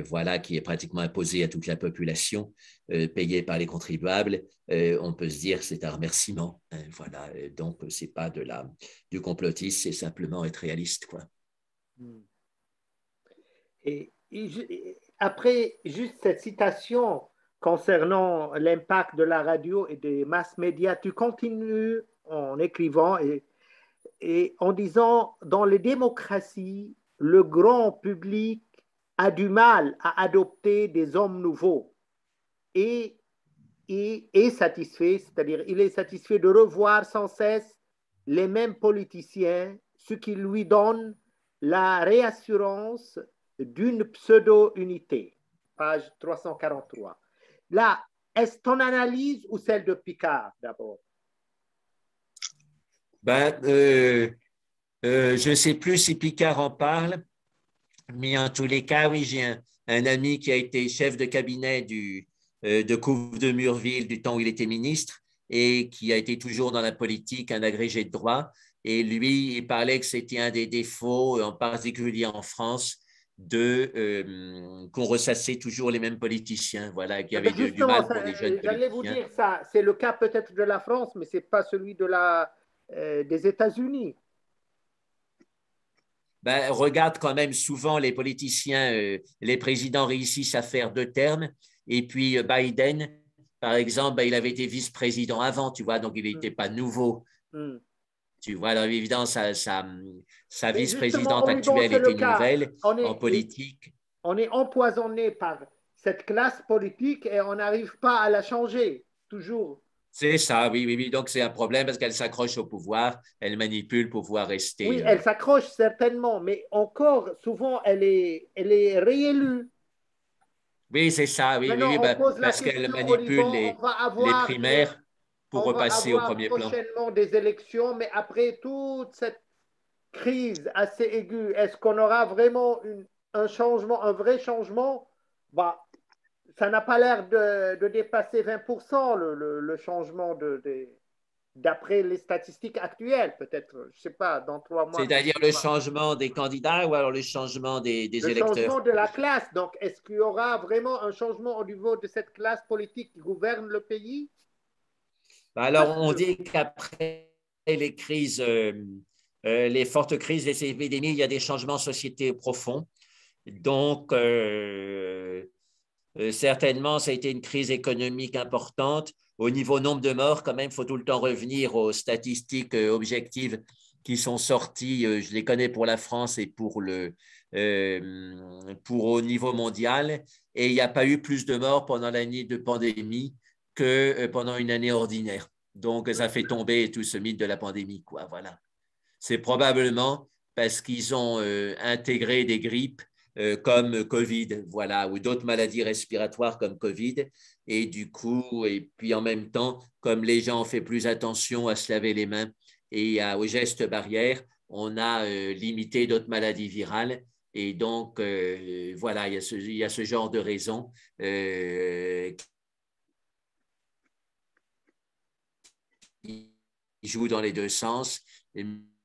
voilà, qui est pratiquement imposé à toute la population, payé par les contribuables, on peut se dire que c'est un remerciement. Hein, voilà, donc, ce n'est pas du complotisme, c'est simplement être réaliste, quoi. Après, juste cette citation concernant l'impact de la radio et des masses médias, tu continues en écrivant et en disant, dans les démocraties, le grand public a du mal à adopter des hommes nouveaux et est satisfait, c'est-à-dire il est satisfait de revoir sans cesse les mêmes politiciens, ce qui lui donne la réassurance d'une pseudo-unité. Page 343. Là, est-ce ton analyse ou celle de Picard d'abord? Je ne sais plus si Picard en parle, mais en tous les cas, oui, j'ai un ami qui a été chef de cabinet de Couve de Murville du temps où il était ministre et qui a été toujours dans la politique, un agrégé de droit. Et lui, il parlait que c'était un des défauts, en particulier en France, qu'on ressassait toujours les mêmes politiciens, voilà, qu'il y avait du mal pour les jeunes j'allais vous politiciens. dire ça, c'est le cas peut-être de la France, mais ce n'est pas celui des États-Unis. Regarde quand même souvent les politiciens, les présidents réussissent à faire 2 termes. Et puis Biden, par exemple, il avait été vice-président avant, tu vois, donc il n'était pas nouveau. Tu vois, alors évidemment, sa vice-présidente actuelle était nouvelle en politique. On est empoisonné par cette classe politique et on n'arrive pas à la changer, toujours. C'est ça, oui, oui, oui. Donc, c'est un problème parce qu'elle s'accroche au pouvoir, elle manipule pour pouvoir rester. Oui, elle s'accroche certainement, mais encore, souvent, elle est réélue. Oui, c'est ça, oui, oui, oui, Maintenant, on pose la parce qu'elle question au manipule niveau, les primaires pour on va repasser au avoir premier plan. prochainement des élections, mais après toute cette crise assez aiguë, est-ce qu'on aura vraiment un changement, un vrai changement? Bah, ça n'a pas l'air de dépasser 20% le changement d'après les statistiques actuelles, peut-être, je ne sais pas, dans 3 mois. C'est-à-dire le changement des candidats ou alors le changement des Le électeurs? changement de la classe. Donc, est-ce qu'il y aura vraiment un changement au niveau de cette classe politique qui gouverne le pays? Alors, on dit qu'après les crises, les fortes crises, les épidémies, il y a des changements de société profonds. Donc, certainement, ça a été une crise économique importante. Au niveau nombre de morts, quand même, il faut tout le temps revenir aux statistiques objectives qui sont sorties. Je les connais pour la France et pour au niveau mondial. Et il n'y a pas eu plus de morts pendant l'année de pandémie que pendant une année ordinaire. Donc, ça fait tomber tout ce mythe de la pandémie, quoi. Voilà. C'est probablement parce qu'ils ont intégré des grippes comme Covid, voilà, ou d'autres maladies respiratoires comme Covid. Et du coup, et puis en même temps, comme les gens ont fait plus attention à se laver les mains et aux gestes barrières, on a limité d'autres maladies virales. Et donc, voilà, il y a ce genre de raisons qui jouent dans les deux sens,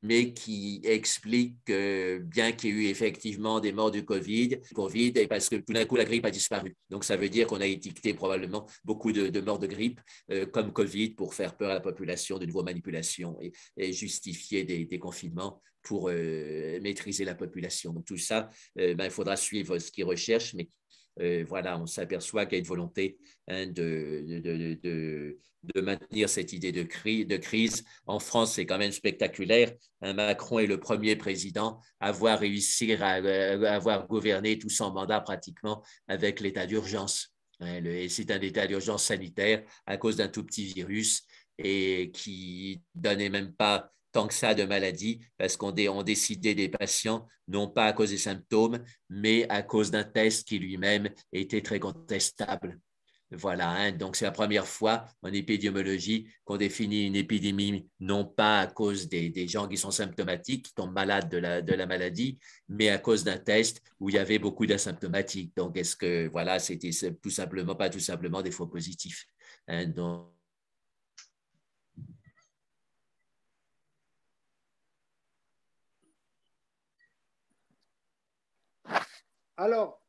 mais qui explique que bien qu'il y ait eu effectivement des morts du Covid, et parce que tout d'un coup, la grippe a disparu. Donc, ça veut dire qu'on a étiqueté probablement beaucoup de morts de grippe comme Covid pour faire peur à la population, de nouvelles manipulations et justifier des confinements pour maîtriser la population. Donc, tout ça, il faudra suivre ce qu'ils recherchent, mais voilà, on s'aperçoit qu'il y a une volonté de maintenir cette idée de crise. En France, c'est quand même spectaculaire. Macron est le premier président à avoir réussi à avoir gouverné tout son mandat pratiquement avec l'état d'urgence. Et c'est un état d'urgence sanitaire à cause d'un tout petit virus et qui ne donnait même pas tant que ça de maladie, parce qu'on décidait des patients, non pas à cause des symptômes, mais à cause d'un test qui lui-même était très contestable. Voilà, hein, donc c'est la première fois en épidémiologie qu'on définit une épidémie non pas à cause des gens qui sont symptomatiques, qui tombent malades de la maladie, mais à cause d'un test où il y avait beaucoup d'asymptomatiques. Donc, est-ce que, voilà, c'était tout simplement, pas tout simplement des faux positifs. Hein, donc, Alors,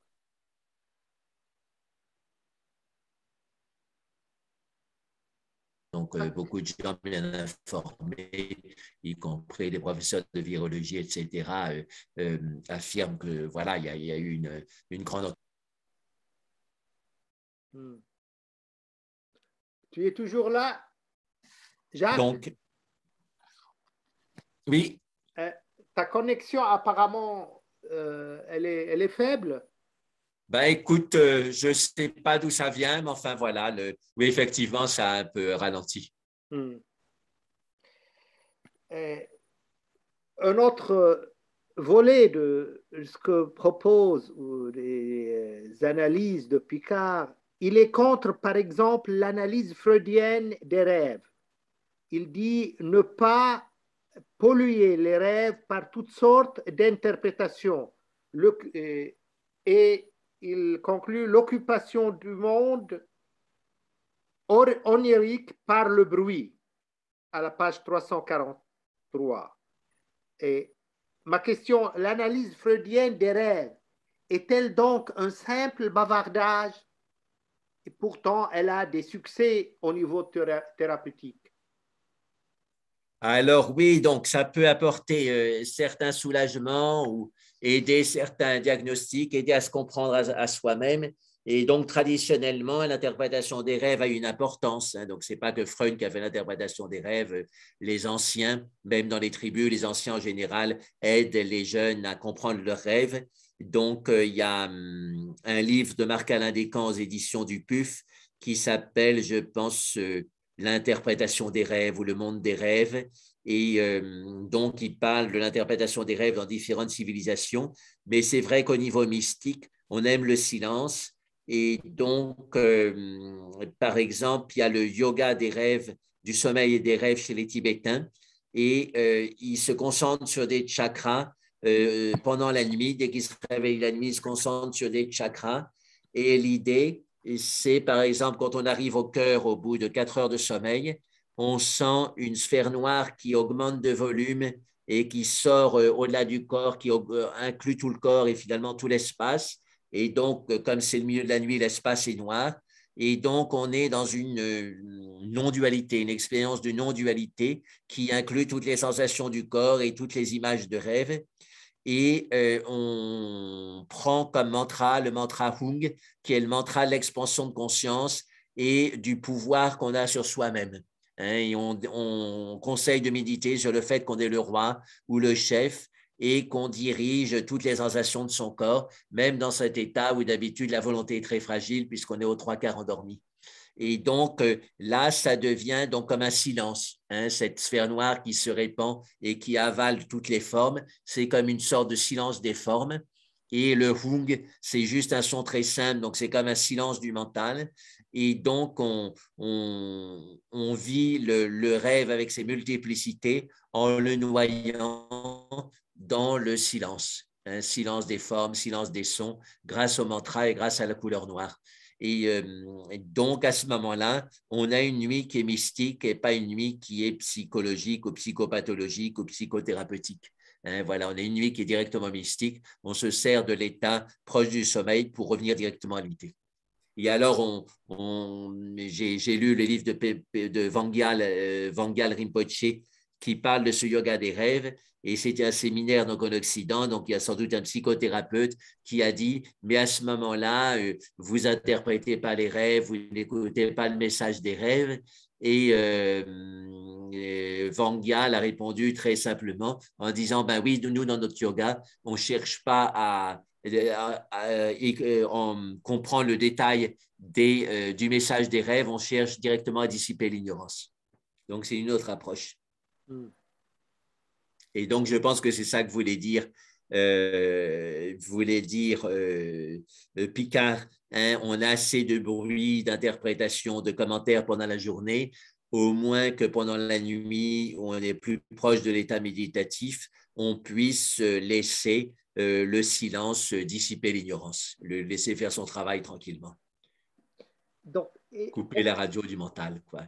beaucoup de gens bien informés, y compris les professeurs de virologie, etc., affirment que, voilà, il y a eu une grande. tu es toujours là, Jacques? Donc, oui. Ta connexion, apparemment, elle est faible. Ben, écoute, je ne sais pas d'où ça vient, mais enfin, voilà, oui, effectivement, ça a un peu ralenti. Un autre volet de ce que proposent les analyses de Picard, il est contre, par exemple, l'analyse freudienne des rêves. Il dit ne pas polluer les rêves par toutes sortes d'interprétations. Et il conclut l'occupation du monde onirique par le bruit, à la page 343. Et ma question, l'analyse freudienne des rêves est-elle donc un simple bavardage? Et pourtant, elle a des succès au niveau thérapeutique. Alors oui, donc ça peut apporter certains soulagements ou aider certains diagnostics, aider à se comprendre à soi-même. Et donc, traditionnellement, l'interprétation des rêves a une importance. Hein. Donc, ce n'est pas que Freud qui a fait l'interprétation des rêves. Les anciens, même dans les tribus, les anciens en général, aident les jeunes à comprendre leurs rêves. Donc, il y a un livre de Marc-Alain Descamps aux éditions du PUF qui s'appelle, je pense, l'interprétation des rêves ou le monde des rêves. Et donc, il parle de l'interprétation des rêves dans différentes civilisations. Mais c'est vrai qu'au niveau mystique, on aime le silence. Et donc, par exemple, il y a le yoga des rêves, du sommeil et des rêves chez les Tibétains. Et ils se concentrent sur des chakras pendant la nuit. Dès qu'ils se réveillent la nuit, ils se concentrent sur des chakras. Et l'idée, c'est par exemple quand on arrive au cœur au bout de 4 heures de sommeil, on sent une sphère noire qui augmente de volume et qui sort au-delà du corps, qui inclut tout le corps et finalement tout l'espace. Et donc, comme c'est le milieu de la nuit, l'espace est noir. Et donc, on est dans une non-dualité, une expérience de non-dualité qui inclut toutes les sensations du corps et toutes les images de rêve. Et on prend comme mantra le mantra Hung, qui est le mantra de l'expansion de conscience et du pouvoir qu'on a sur soi-même. Hein, et on conseille de méditer sur le fait qu'on est le roi ou le chef et qu'on dirige toutes les sensations de son corps, même dans cet état où d'habitude la volonté est très fragile puisqu'on est aux 3/4 endormi. Et donc, là, ça devient donc comme un silence, hein, cette sphère noire qui se répand et qui avale toutes les formes. C'est comme une sorte de silence des formes. Et le hung, c'est juste un son très simple, donc c'est comme un silence du mental. Et donc, on vit le rêve avec ses multiplicités en le noyant dans le silence. Un silence des formes, silence des sons, grâce au mantra et grâce à la couleur noire. Et donc, à ce moment-là, on a une nuit qui est mystique et pas une nuit qui est psychologique ou psychopathologique ou psychothérapeutique. Hein, voilà, on a une nuit qui est directement mystique. On se sert de l'état proche du sommeil pour revenir directement à l'unité. Et alors, j'ai lu le livre de Vangyal Rinpoche qui parle de ce yoga des rêves. Et c'était un séminaire donc, en Occident. Donc, il y a sans doute un psychothérapeute qui a dit, mais à ce moment-là, vous interprétez pas les rêves, vous n'écoutez pas le message des rêves. Et Vangyal a répondu très simplement en disant, ben oui, nous, dans notre yoga, on ne cherche pas on comprend le détail du message des rêves, on cherche directement à dissiper l'ignorance. Donc, c'est une autre approche. Et donc, je pense que c'est ça que voulait dire voulait dire Picard, hein, on a assez de bruit, d'interprétation, de commentaires pendant la journée, au moins que pendant la nuit, où on est plus proche de l'état méditatif, on puisse laisser le silence dissiper l'ignorance, le laisser faire son travail tranquillement. Donc, Couper la radio du mental, quoi.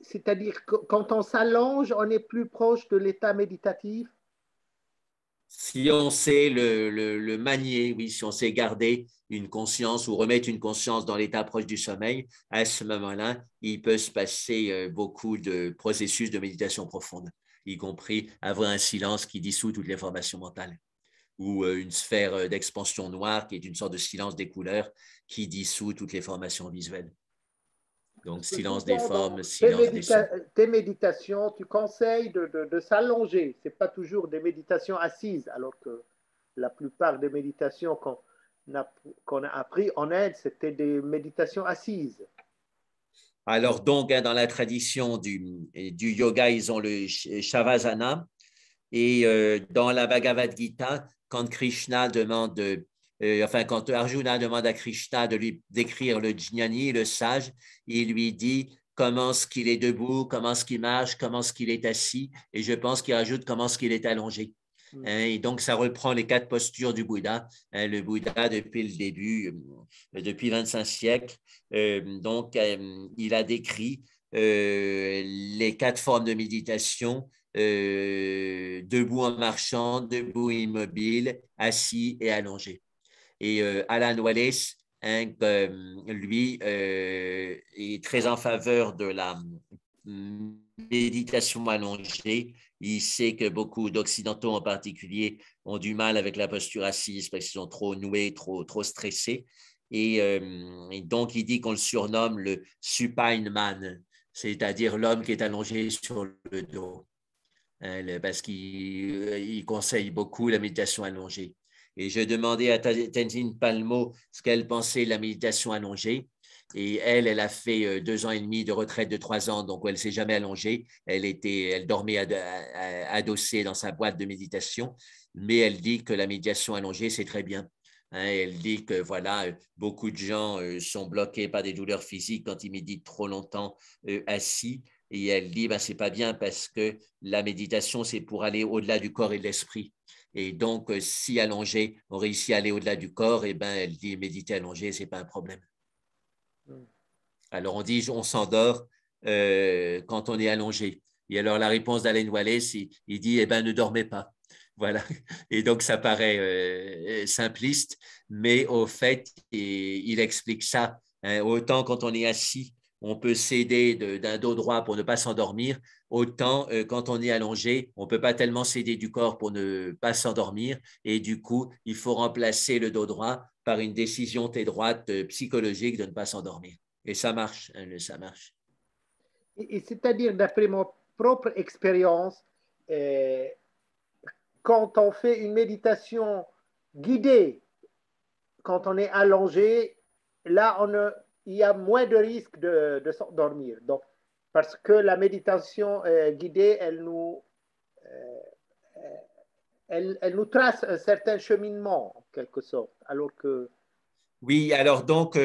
C'est-à-dire que quand on s'allonge, on est plus proche de l'état méditatif. Si on sait le manier, oui, si on sait garder une conscience ou remettre une conscience dans l'état proche du sommeil, à ce moment-là, il peut se passer beaucoup de processus de méditation profonde, y compris avoir un silence qui dissout toutes les formations mentales ou une sphère d'expansion noire qui est une sorte de silence des couleurs qui dissout toutes les formations visuelles. Donc, Parce que silence des souvent, formes, dans silence des sons. tes méditations, tu conseilles de s'allonger. Ce n'est pas toujours des méditations assises, alors que la plupart des méditations qu'on a appris en Inde, c'était des méditations assises. Alors, donc, hein, dans la tradition du yoga, ils ont le Shavasana. Et dans la Bhagavad Gita, quand Krishna demande, enfin, quand Arjuna demande à Krishna de lui décrire le jnani, le sage, il lui dit comment est-ce qu'il est debout, comment est-ce qu'il marche, comment est-ce qu'il est assis, et je pense qu'il rajoute comment est-ce qu'il est allongé. Et donc, ça reprend les 4 postures du Bouddha. Le Bouddha, depuis le début, depuis 25 siècles, donc, il a décrit les 4 formes de méditation, debout en marchant, debout immobile, assis et allongé. Et Alan Wallace, hein, lui, est très en faveur de la méditation allongée. Il sait que beaucoup d'Occidentaux en particulier ont du mal avec la posture assise parce qu'ils sont trop noués, trop stressés. Et donc, il dit qu'on le surnomme le supine man, c'est-à-dire l'homme qui est allongé sur le dos, hein, parce qu'il conseille beaucoup la méditation allongée. Et je demandais à Tenzin Palmo ce qu'elle pensait de la méditation allongée. Et elle a fait 2 ans et demi de retraite de 3 ans, donc elle ne s'est jamais allongée. Elle dormait adossée dans sa boîte de méditation, mais elle dit que la méditation allongée, c'est très bien. Hein, elle dit que voilà, beaucoup de gens sont bloqués par des douleurs physiques quand ils méditent trop longtemps assis. Et elle dit, ben, c'est pas bien parce que la méditation, c'est pour aller au-delà du corps et de l'esprit. Et donc, si allongé, on réussit à aller au-delà du corps, et ben, elle dit, méditer allongé, c'est pas un problème. Alors, on dit, on s'endort quand on est allongé. Et alors, la réponse d'Alain Wallace, il dit, eh ben, ne dormez pas. Voilà. Et donc, ça paraît simpliste, mais au fait, il explique ça. Hein, autant quand on est assis, on peut s'aider d'un dos droit pour ne pas s'endormir, autant quand on est allongé, on ne peut pas tellement s'aider du corps pour ne pas s'endormir. Et du coup, il faut remplacer le dos droit par une décision tête droite psychologique de ne pas s'endormir. Et ça marche, hein, ça marche. Et c'est-à-dire, d'après mon propre expérience, euh, quand on fait une méditation guidée, quand on est allongé, là, il y a moins de risque de s'endormir. Donc, parce que la méditation guidée, elle nous trace un certain cheminement, en quelque sorte. Alors que. Oui, alors donc,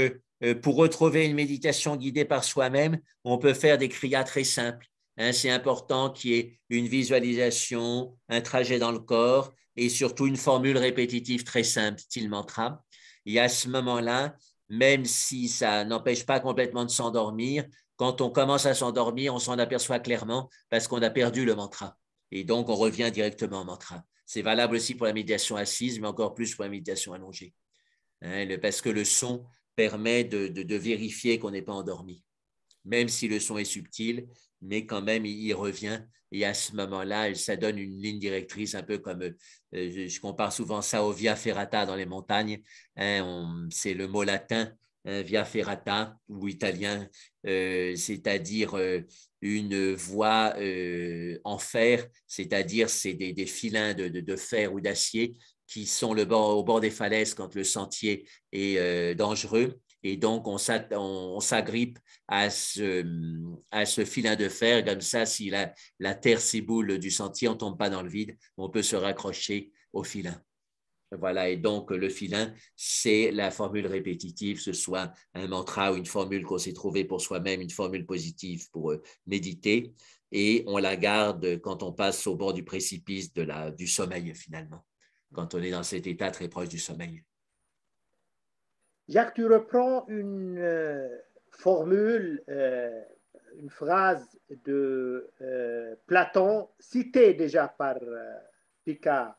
pour retrouver une méditation guidée par soi-même, on peut faire des kriyas très simples. Hein, c'est important qu'il y ait une visualisation, un trajet dans le corps et surtout une formule répétitive très simple, style mantra. Et à ce moment-là, même si ça n'empêche pas complètement de s'endormir, quand on commence à s'endormir, on s'en aperçoit clairement parce qu'on a perdu le mantra. Et donc, on revient directement au mantra. C'est valable aussi pour la méditation assise, mais encore plus pour la méditation allongée. Hein, parce que le son permet de vérifier qu'on n'est pas endormi, même si le son est subtil, mais quand même, il revient. Et à ce moment-là, ça donne une ligne directrice, un peu comme, je compare souvent ça au via ferrata dans les montagnes. Hein, c'est le mot latin, hein, via ferrata, ou italien, c'est-à-dire une voie en fer, c'est-à-dire c'est des filins de fer ou d'acier qui sont au bord des falaises quand le sentier est dangereux. Et donc, on s'agrippe à ce filin de fer. Comme ça, si la terre s'éboule du sentier, on ne tombe pas dans le vide, on peut se raccrocher au filin. Voilà, et donc le filin, c'est la formule répétitive, ce soit un mantra ou une formule qu'on s'est trouvé pour soi-même, une formule positive pour méditer, et on la garde quand on passe au bord du précipice du sommeil finalement, quand on est dans cet état très proche du sommeil. Jacques, tu reprends une formule, une phrase de Platon, citée déjà par Picard,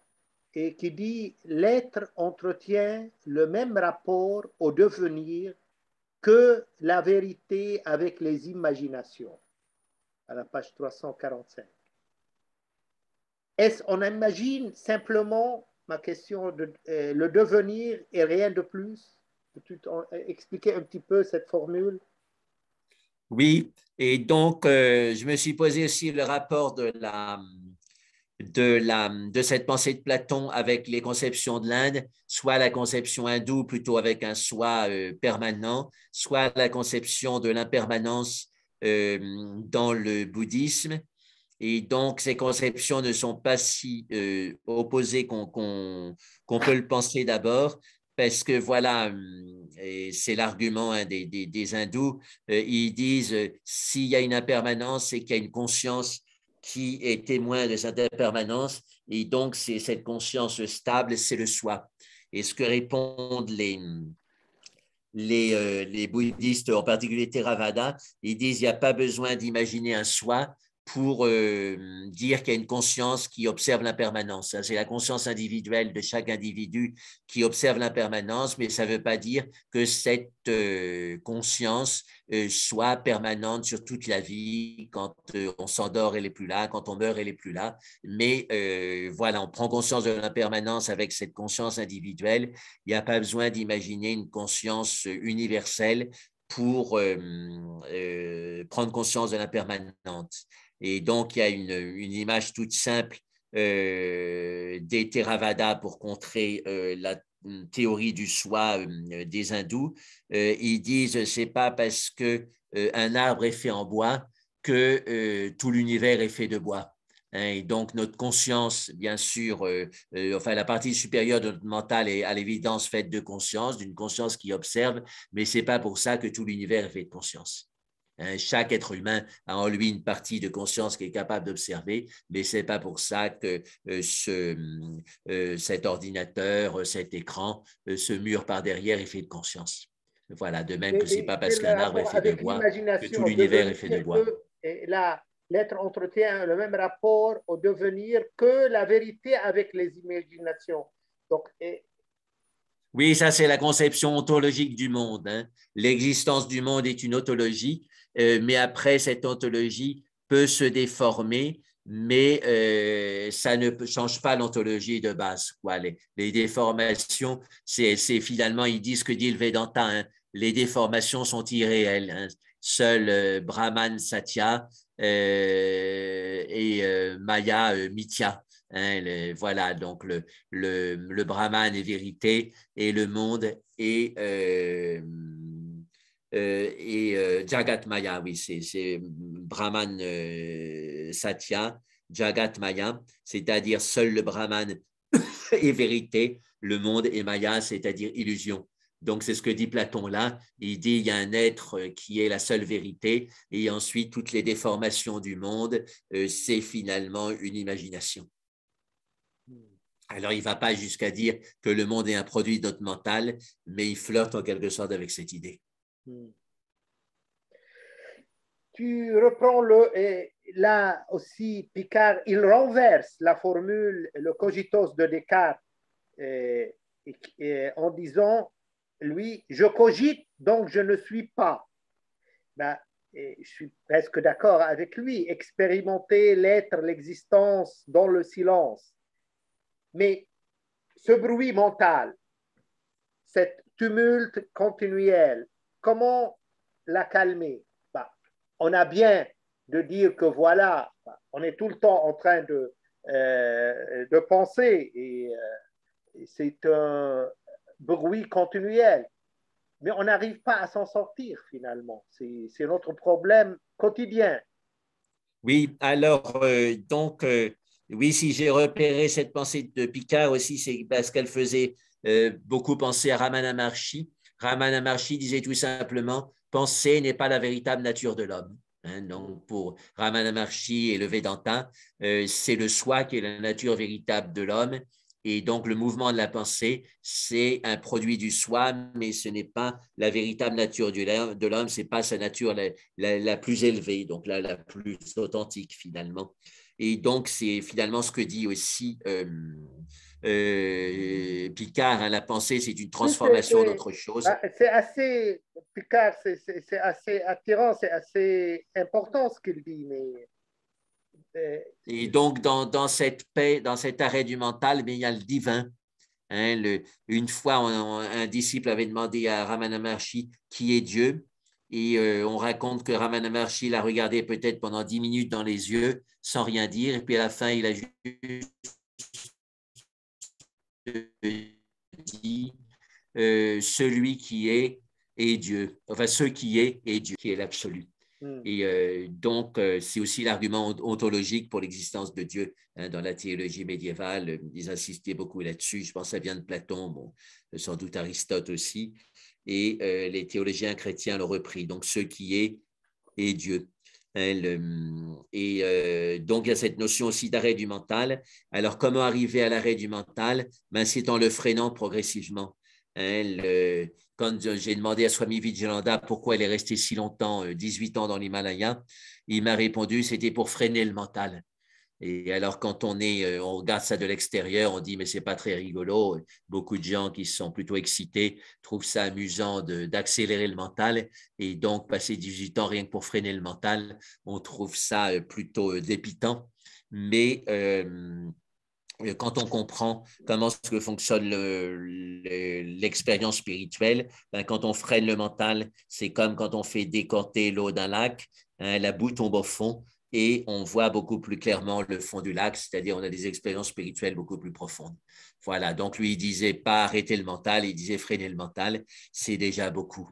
et qui dit l'être entretient le même rapport au devenir que la vérité avec les imaginations, à la page 345. Est-ce, on imagine simplement, ma question, le devenir et rien de plus? Peux-tu expliquer un petit peu cette formule? Oui, et donc je me suis posé aussi le rapport de cette pensée de Platon avec les conceptions de l'Inde, soit la conception hindoue plutôt avec un soi permanent, soit la conception de l'impermanence dans le bouddhisme. Et donc, ces conceptions ne sont pas si opposées qu'on peut le penser d'abord, parce que voilà, c'est l'argument des hindous, ils disent s'il y a une impermanence, c'est qu'il y a une conscience qui est témoin de cette impermanence, et donc c'est cette conscience stable, c'est le soi. Et ce que répondent les bouddhistes, en particulier Theravada, ils disent qu'il n'y a pas besoin d'imaginer un soi pour dire qu'il y a une conscience qui observe l'impermanence. C'est la conscience individuelle de chaque individu qui observe l'impermanence, mais ça ne veut pas dire que cette conscience soit permanente sur toute la vie. Quand on s'endort, elle n'est plus là. Quand on meurt, elle n'est plus là. Mais voilà, on prend conscience de l'impermanence avec cette conscience individuelle. Il n'y a pas besoin d'imaginer une conscience universelle pour prendre conscience de l'impermanence. Et donc, il y a une image toute simple des Theravada pour contrer la théorie du soi des hindous. Ils disent c'est pas parce que un arbre est fait en bois que tout l'univers est fait de bois. Et donc, notre conscience, bien sûr, enfin, la partie supérieure de notre mental est à l'évidence faite de conscience, d'une conscience qui observe, mais ce n'est pas pour ça que tout l'univers est fait de conscience. Chaque être humain a en lui une partie de conscience qui est capable d'observer, mais ce n'est pas pour ça que cet ordinateur, cet écran, ce mur par derrière est fait de conscience. Voilà, de même que ce n'est pas parce Le qu'un arbre est rapport fait de avec bois que tout l'imagination, l'univers est devenir fait de bois. que là, l'être entretient le même rapport au devenir que la vérité avec les imaginations. Donc, Oui, ça, c'est la conception ontologique du monde. Hein. L'existence du monde est une ontologie, mais après, cette ontologie peut se déformer, mais ça ne change pas l'ontologie de base. Quoi. Les déformations, c'est finalement, ils disent ce que dit le Vedanta, hein, les déformations sont irréelles. Hein. Seul Brahman Satya et Maya Mithya. Hein, voilà, donc le Brahman est vérité et le monde est Jagat Maya, oui, c'est Brahman Satya, Jagat Maya, c'est-à-dire seul le Brahman est vérité, le monde est Maya, c'est-à-dire illusion. Donc, c'est ce que dit Platon là. Il dit il y a un être qui est la seule vérité et ensuite toutes les déformations du monde, c'est finalement une imagination. Alors, il ne va pas jusqu'à dire que le monde est un produit de notre mental, mais il flirte en quelque sorte avec cette idée. tu reprends et là aussi, Picard, il renverse la formule, le cogitos de Descartes, en disant, lui, je cogite, donc je ne suis pas. Ben, je suis presque d'accord avec lui, expérimenter l'être, l'existence dans le silence. Mais ce bruit mental, cette tumulte continuel, comment la calmer? Ben, on a bien de dire que voilà, on est tout le temps en train de penser et c'est un bruit continuel. Mais on n'arrive pas à s'en sortir finalement. C'est notre problème quotidien. Oui, alors, donc, Oui, si j'ai repéré cette pensée de Picard aussi, c'est parce qu'elle faisait beaucoup penser à Ramana Maharshi. Ramana Maharshi disait tout simplement, penser n'est pas la véritable nature de l'homme. Hein, donc, pour Ramana Maharshi et le Vedanta, c'est le soi qui est la nature véritable de l'homme. Et donc, le mouvement de la pensée, c'est un produit du soi, mais ce n'est pas la véritable nature de l'homme, ce n'est pas sa nature la plus élevée, donc la plus authentique finalement. Et donc, c'est finalement ce que dit aussi Picard, hein, la pensée, c'est une Oui, transformation d'autre chose. c'est assez, Picard, c'est assez attirant, c'est assez important ce qu'il dit, mais euh, Et donc, dans cette paix, dans cet arrêt du mental, mais il y a le divin. Hein, une fois, un disciple avait demandé à Ramana Maharshi qui est Dieu. Et on raconte que Ramana Maharshi l'a regardé peut-être pendant 10 minutes dans les yeux sans rien dire. Et puis à la fin, il a juste dit celui qui est Dieu. Enfin, ce qui est Dieu, qui est l'absolu. hmm. Et donc, c'est aussi l'argument ontologique pour l'existence de Dieu. Hein, dans la théologie médiévale, ils insistaient beaucoup là-dessus. Je pense que ça vient de Platon, bon, sans doute Aristote aussi. Et les théologiens chrétiens l'ont repris. Donc, ce qui est Dieu. Hein, et donc, il y a cette notion aussi d'arrêt du mental. Alors, comment arriver à l'arrêt du mental? Ben, c'est en le freinant progressivement. Hein, quand j'ai demandé à Swami Vijayananda pourquoi elle est restée si longtemps, 18 ans dans l'Himalaya, il m'a répondu c'était pour freiner le mental. Et alors, quand on regarde ça de l'extérieur, on dit, mais c'est pas très rigolo. Beaucoup de gens qui sont plutôt excités trouvent ça amusant d'accélérer le mental. Et donc, passer 18 ans rien que pour freiner le mental, on trouve ça plutôt dépitant. Mais quand on comprend comment que fonctionne l'expérience spirituelle, ben, quand on freine le mental, c'est comme quand on fait décanter l'eau d'un lac, hein, la boue tombe au fond et on voit beaucoup plus clairement le fond du lac, c'est-à-dire on a des expériences spirituelles beaucoup plus profondes. Voilà, donc lui, il disait pas arrêter le mental, il disait freiner le mental, c'est déjà beaucoup.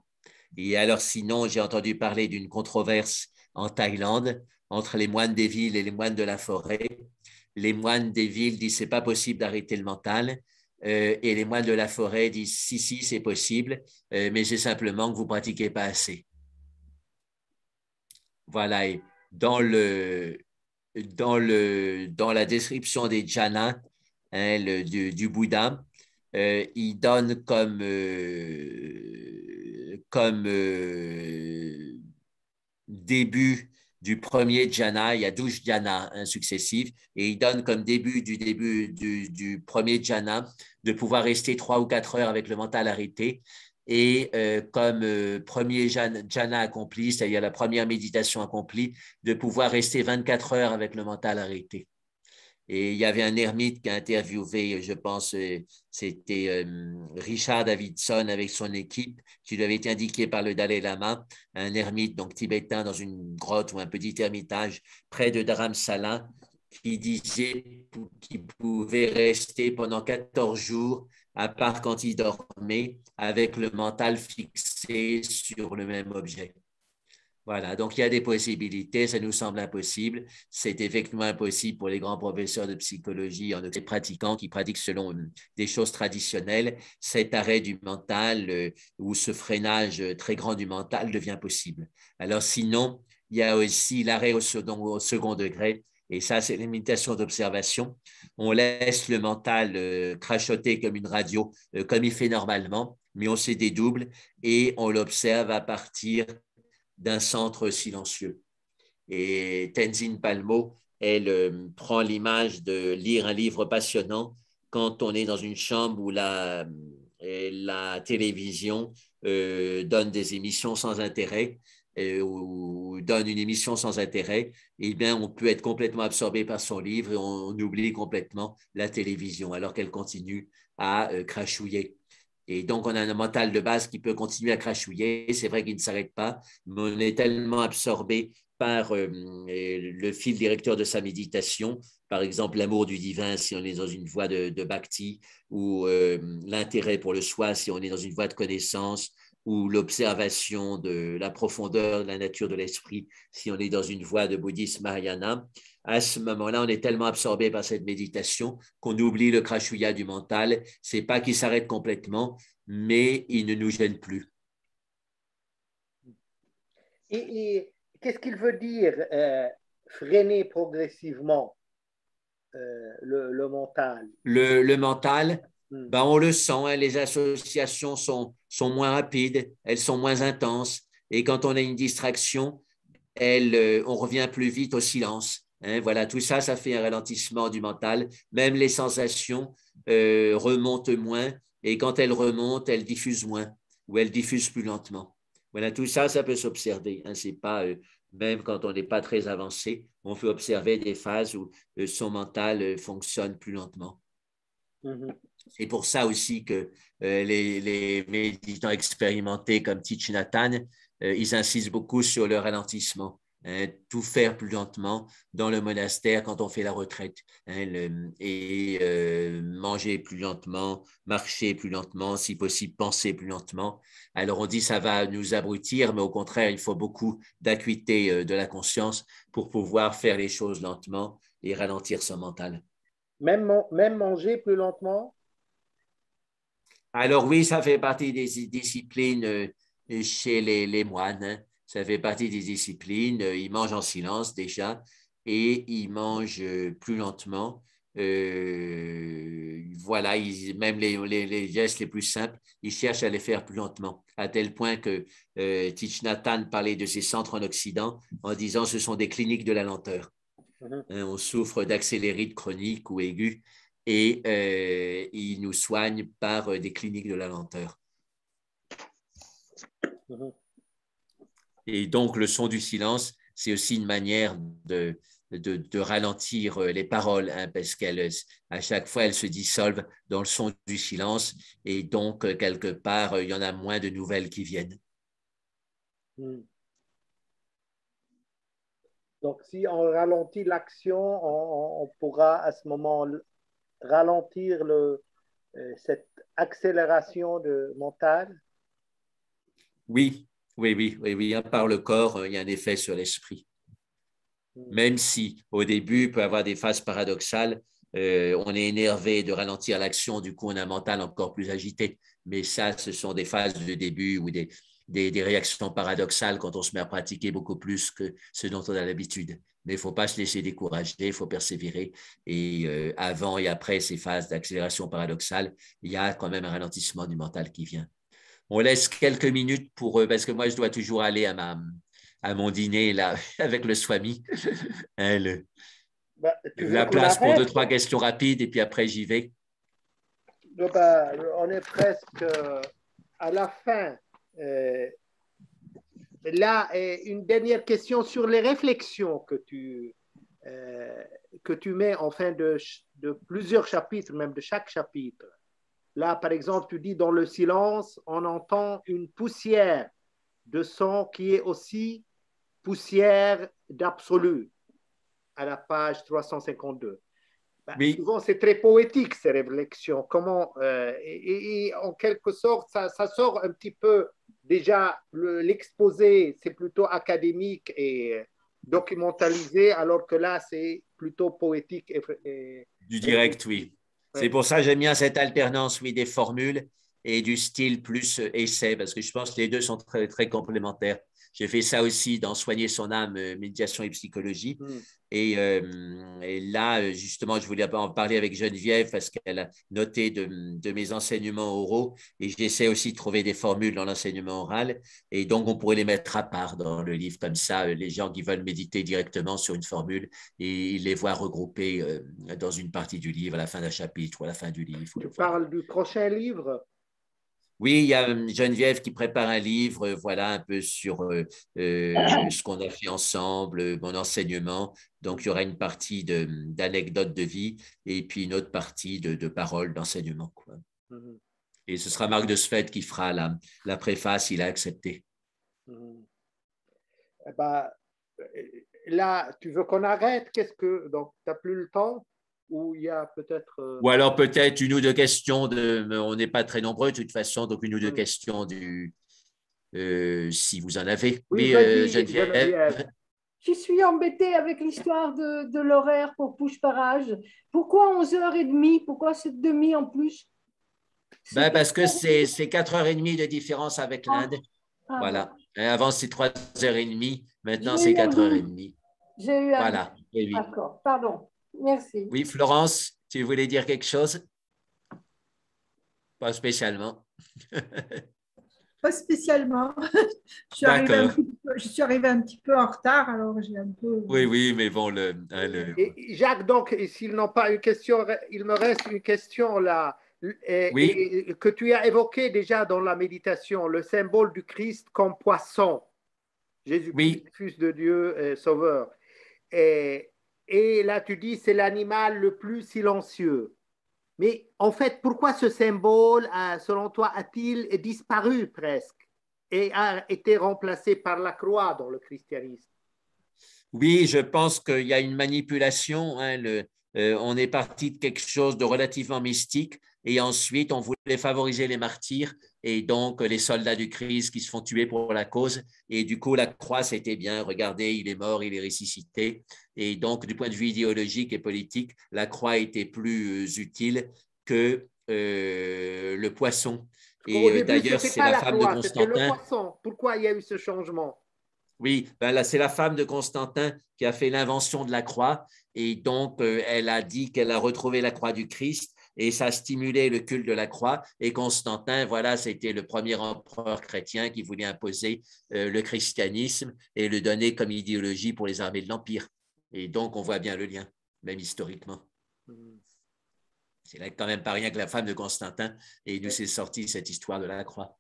Et alors sinon, j'ai entendu parler d'une controverse en Thaïlande entre les moines des villes et les moines de la forêt. Les moines des villes disent c'est pas possible d'arrêter le mental. Et les moines de la forêt disent si, si, c'est possible, mais c'est simplement que vous pratiquez pas assez. Voilà. Et dans la description des jhanas, hein, du Bouddha, il donne comme début du premier jhana, il y a 12 jhanas hein, successifs, et il donne comme début du premier jhana de pouvoir rester 3 ou 4 heures avec le mental arrêté. Et comme premier jhana accompli, c'est-à-dire la première méditation accomplie, de pouvoir rester 24 heures avec le mental arrêté. Et il y avait un ermite qui a interviewé, je pense, c'était Richard Davidson avec son équipe, qui lui avait été indiqué par le Dalai Lama, un ermite donc tibétain dans une grotte ou un petit ermitage près de Dharamsala, qui disait qu'il pouvait rester pendant 14 jours, à part quand il dormait, avec le mental fixé sur le même objet. Voilà, donc il y a des possibilités, ça nous semble impossible. C'est effectivement impossible pour les grands professeurs de psychologie, en des pratiquants qui pratiquent selon des choses traditionnelles. Cet arrêt du mental ou ce freinage très grand du mental devient possible. Alors sinon, il y a aussi l'arrêt au second degré, et ça, c'est l'imitation d'observation. On laisse le mental crachoter comme une radio, comme il fait normalement, mais on se dédouble et on l'observe à partir d'un centre silencieux. Et Tenzin Palmo, elle prend l'image de lire un livre passionnant quand on est dans une chambre où la télévision donne des émissions sans intérêt ou donne une émission sans intérêt, eh bien, on peut être complètement absorbé par son livre et on oublie complètement la télévision alors qu'elle continue à crachouiller. Et donc, on a un mental de base qui peut continuer à crachouiller. C'est vrai qu'il ne s'arrête pas, mais on est tellement absorbé par le fil directeur de sa méditation, par exemple l'amour du divin si on est dans une voie de bhakti, ou l'intérêt pour le soi si on est dans une voie de connaissance, ou l'observation de la profondeur de la nature de l'esprit si on est dans une voie de bouddhisme Mahayana. à ce moment-là, on est tellement absorbé par cette méditation qu'on oublie le crachouillat du mental. Ce n'est pas qu'il s'arrête complètement, mais il ne nous gêne plus. Et qu'est-ce qu'il veut dire freiner progressivement le mental? Le mental, Hmm. ben on le sent, hein, les associations sont moins rapides, elles sont moins intenses. Et quand on a une distraction, on revient plus vite au silence. Hein, voilà, tout ça, ça fait un ralentissement du mental. Même les sensations remontent moins. Et quand elles remontent, elles diffusent moins ou elles diffusent plus lentement. Voilà, tout ça, ça peut s'observer. Hein, c'est pas, même quand on n'est pas très avancé, on peut observer des phases où son mental fonctionne plus lentement. Mhm. C'est pour ça aussi que les méditants expérimentés comme Thich Nhat Hanh, ils insistent beaucoup sur le ralentissement. Hein, tout faire plus lentement dans le monastère quand on fait la retraite. Hein, manger plus lentement, marcher plus lentement, si possible penser plus lentement. Alors on dit ça va nous abrutir, mais au contraire, il faut beaucoup d'acuité de la conscience pour pouvoir faire les choses lentement et ralentir son mental. Même manger plus lentement? Alors oui, ça fait partie des disciplines chez les moines. Hein. Ça fait partie des disciplines. Ils mangent en silence déjà et ils mangent plus lentement. Voilà, même les gestes les plus simples, ils cherchent à les faire plus lentement, à tel point que Thich Nhat Hanh parlait de ces centres en Occident en disant ce sont des cliniques de la lenteur. Mhm. Hein, on souffre d'accélérite chronique ou aiguë et ils nous soignent par des cliniques de la lenteur. Mhm. Et donc, le son du silence, c'est aussi une manière de ralentir les paroles, hein, parce qu'à chaque fois, elles se dissolvent dans le son du silence et donc, quelque part, il y en a moins de nouvelles qui viennent. Mhm. Donc, si on ralentit l'action, on pourra à ce moment ralentir cette accélération mentale. Oui, oui. Par le corps, il y a un effet sur l'esprit. Mhm. Même si au début, il peut y avoir des phases paradoxales, on est énervé de ralentir l'action, du coup, on a un mental encore plus agité. Mais ça, ce sont des phases de début ou des réactions paradoxales quand on se met à pratiquer beaucoup plus que ce dont on a l'habitude. Mais il ne faut pas se laisser décourager, il faut persévérer. Et avant et après ces phases d'accélération paradoxale, il y a quand même un ralentissement du mental qui vient. On laisse quelques minutes pour eux, parce que moi, je dois toujours aller à mon dîner là, avec le swami. Hein, Bah, tu veux la qu'on place pour deux, arrête? trois questions rapides et puis après, j'y vais. Bah, on est presque à la fin. Euh, Là, une dernière question sur les réflexions que tu mets en fin de plusieurs chapitres, même de chaque chapitre. Là, par exemple, tu dis dans le silence, on entend une poussière de son qui est aussi poussière d'absolu à la page 352. Ben, Oui, souvent, c'est très poétique, ces réflexions. Comment, et en quelque sorte, ça sort un petit peu. Déjà, l'exposé, c'est plutôt académique et documentalisé, alors que là, c'est plutôt poétique du et direct, oui. C'est ouais. pour ça que j'aime bien cette alternance, oui, des formules et du style plus essai, parce que je pense que les deux sont très, très complémentaires. J'ai fait ça aussi dans Soigner son âme, méditation et psychologie. Hmm. Et là, justement, je voulais en parler avec Geneviève parce qu'elle a noté de mes enseignements oraux et j'essaie aussi de trouver des formules dans l'enseignement oral. Et donc, on pourrait les mettre à part dans le livre comme ça, les gens qui veulent méditer directement sur une formule et les voir regroupées dans une partie du livre, à la fin d'un chapitre ou à la fin du livre. Tu Voilà. parles du prochain livre. Oui, il y a Geneviève qui prépare un livre, voilà, un peu sur ce qu'on a fait ensemble, mon enseignement. Donc, il y aura une partie d'anecdotes de vie et puis une autre partie de paroles d'enseignement, quoi. Mhm. Et ce sera Marc de Sfeld qui fera la préface, il a accepté. Mhm. Eh ben, là, tu veux qu'on arrête? Donc, tu n'as plus le temps? Ou il y a peut-être. Ou alors peut-être une ou deux questions, on n'est pas très nombreux de toute façon, donc une ou deux Hmm. questions si vous en avez. Oui, Oui, vas-y, Geneviève. Geneviève. Je suis embêtée avec l'histoire de l'horaire pour Pushparaj. Pourquoi 11h30? Pourquoi cette demi en plus? Ben, parce que c'est 4h30 de différence avec l'Inde. Voilà. Bon. Avant, c'est 3h30. Maintenant, c'est 4h30. J'ai eu un voilà. Oui, oui. D'accord, pardon. Merci. Oui, Florence, tu voulais dire quelque chose? Pas spécialement. Pas spécialement. Je suis arrivée un petit peu en retard, alors j'ai un peu… Oui, oui, mais bon, Et Jacques, donc, s'ils n'ont pas une question, il me reste une question là, et que tu as évoqué déjà dans la méditation, le symbole du Christ comme poisson, Jésus-Christ, Fils de Dieu, Sauveur. Et là, tu dis, c'est l'animal le plus silencieux. Mais en fait, pourquoi ce symbole, selon toi, a-t-il disparu presque et a été remplacé par la croix dans le christianisme? Oui, je pense qu'il y a une manipulation. Hein, on est parti de quelque chose de relativement mystique et ensuite on voulait favoriser les martyrs et donc les soldats du Christ qui se font tuer pour la cause. Et du coup, la croix, c'était bien. Regardez, il est mort, il est ressuscité. Et donc, du point de vue idéologique et politique, la croix était plus utile que le poisson. Et d'ailleurs, c'est la femme de Constantin. C'était le poisson. Pourquoi il y a eu ce changement? Oui, ben là, c'est la femme de Constantin qui a fait l'invention de la croix et donc elle a dit qu'elle a retrouvé la croix du Christ et ça a stimulé le culte de la croix. Et Constantin, voilà, c'était le premier empereur chrétien qui voulait imposer le christianisme et le donner comme idéologie pour les armées de l'Empire. Et donc, on voit bien le lien, même historiquement. C'est là quand même pas rien que la femme de Constantin et nous s'est sorti cette histoire de la croix.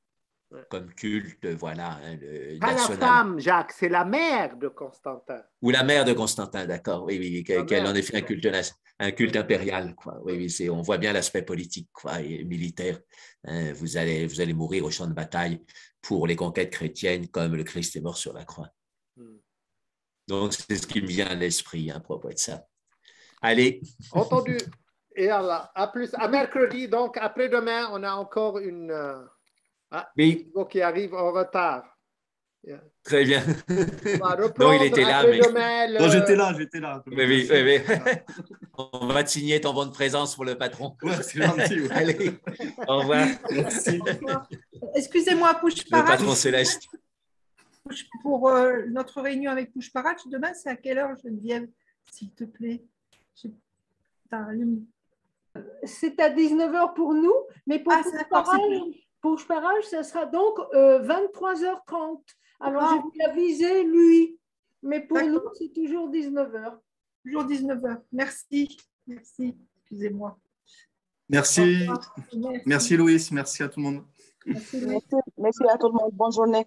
Comme culte, voilà. Hein, pas national. La femme, Jacques, c'est la mère de Constantin. Ou la mère de Constantin, d'accord. Oui, oui, qu'elle en ait fait un culte impérial. Quoi. Oui, oui, on voit bien l'aspect politique quoi, et militaire. Hein, vous allez mourir au champ de bataille pour les conquêtes chrétiennes comme le Christ est mort sur la croix. Donc, c'est ce qui me vient à l'esprit à propos de ça. Allez. Entendu. Et alors, à mercredi, donc après-demain, on a encore une… oui. Qui arrive en retard. Très bien. Non, il était là. Mais... Non, j'étais là. Oui, oui. On va te signer ton bon de présence pour le patron. Ouais, c'est gentil. Ouais. Allez, au revoir. Merci. Excusez-moi, Pushparaj. Le patron céleste. Pour notre réunion avec Pushparaj, demain, c'est à quelle heure, Geneviève, s'il te plaît? C'est à 19h pour nous, mais pour Pushparaj, ça sera donc 23h30. Alors, je vais l'aviser, lui. Mais pour nous, c'est toujours 19h. Toujours 19h. Merci. Merci. Excusez-moi. Merci. Merci, Louise. Merci à tout le monde. Merci à tout le monde. Bonne journée.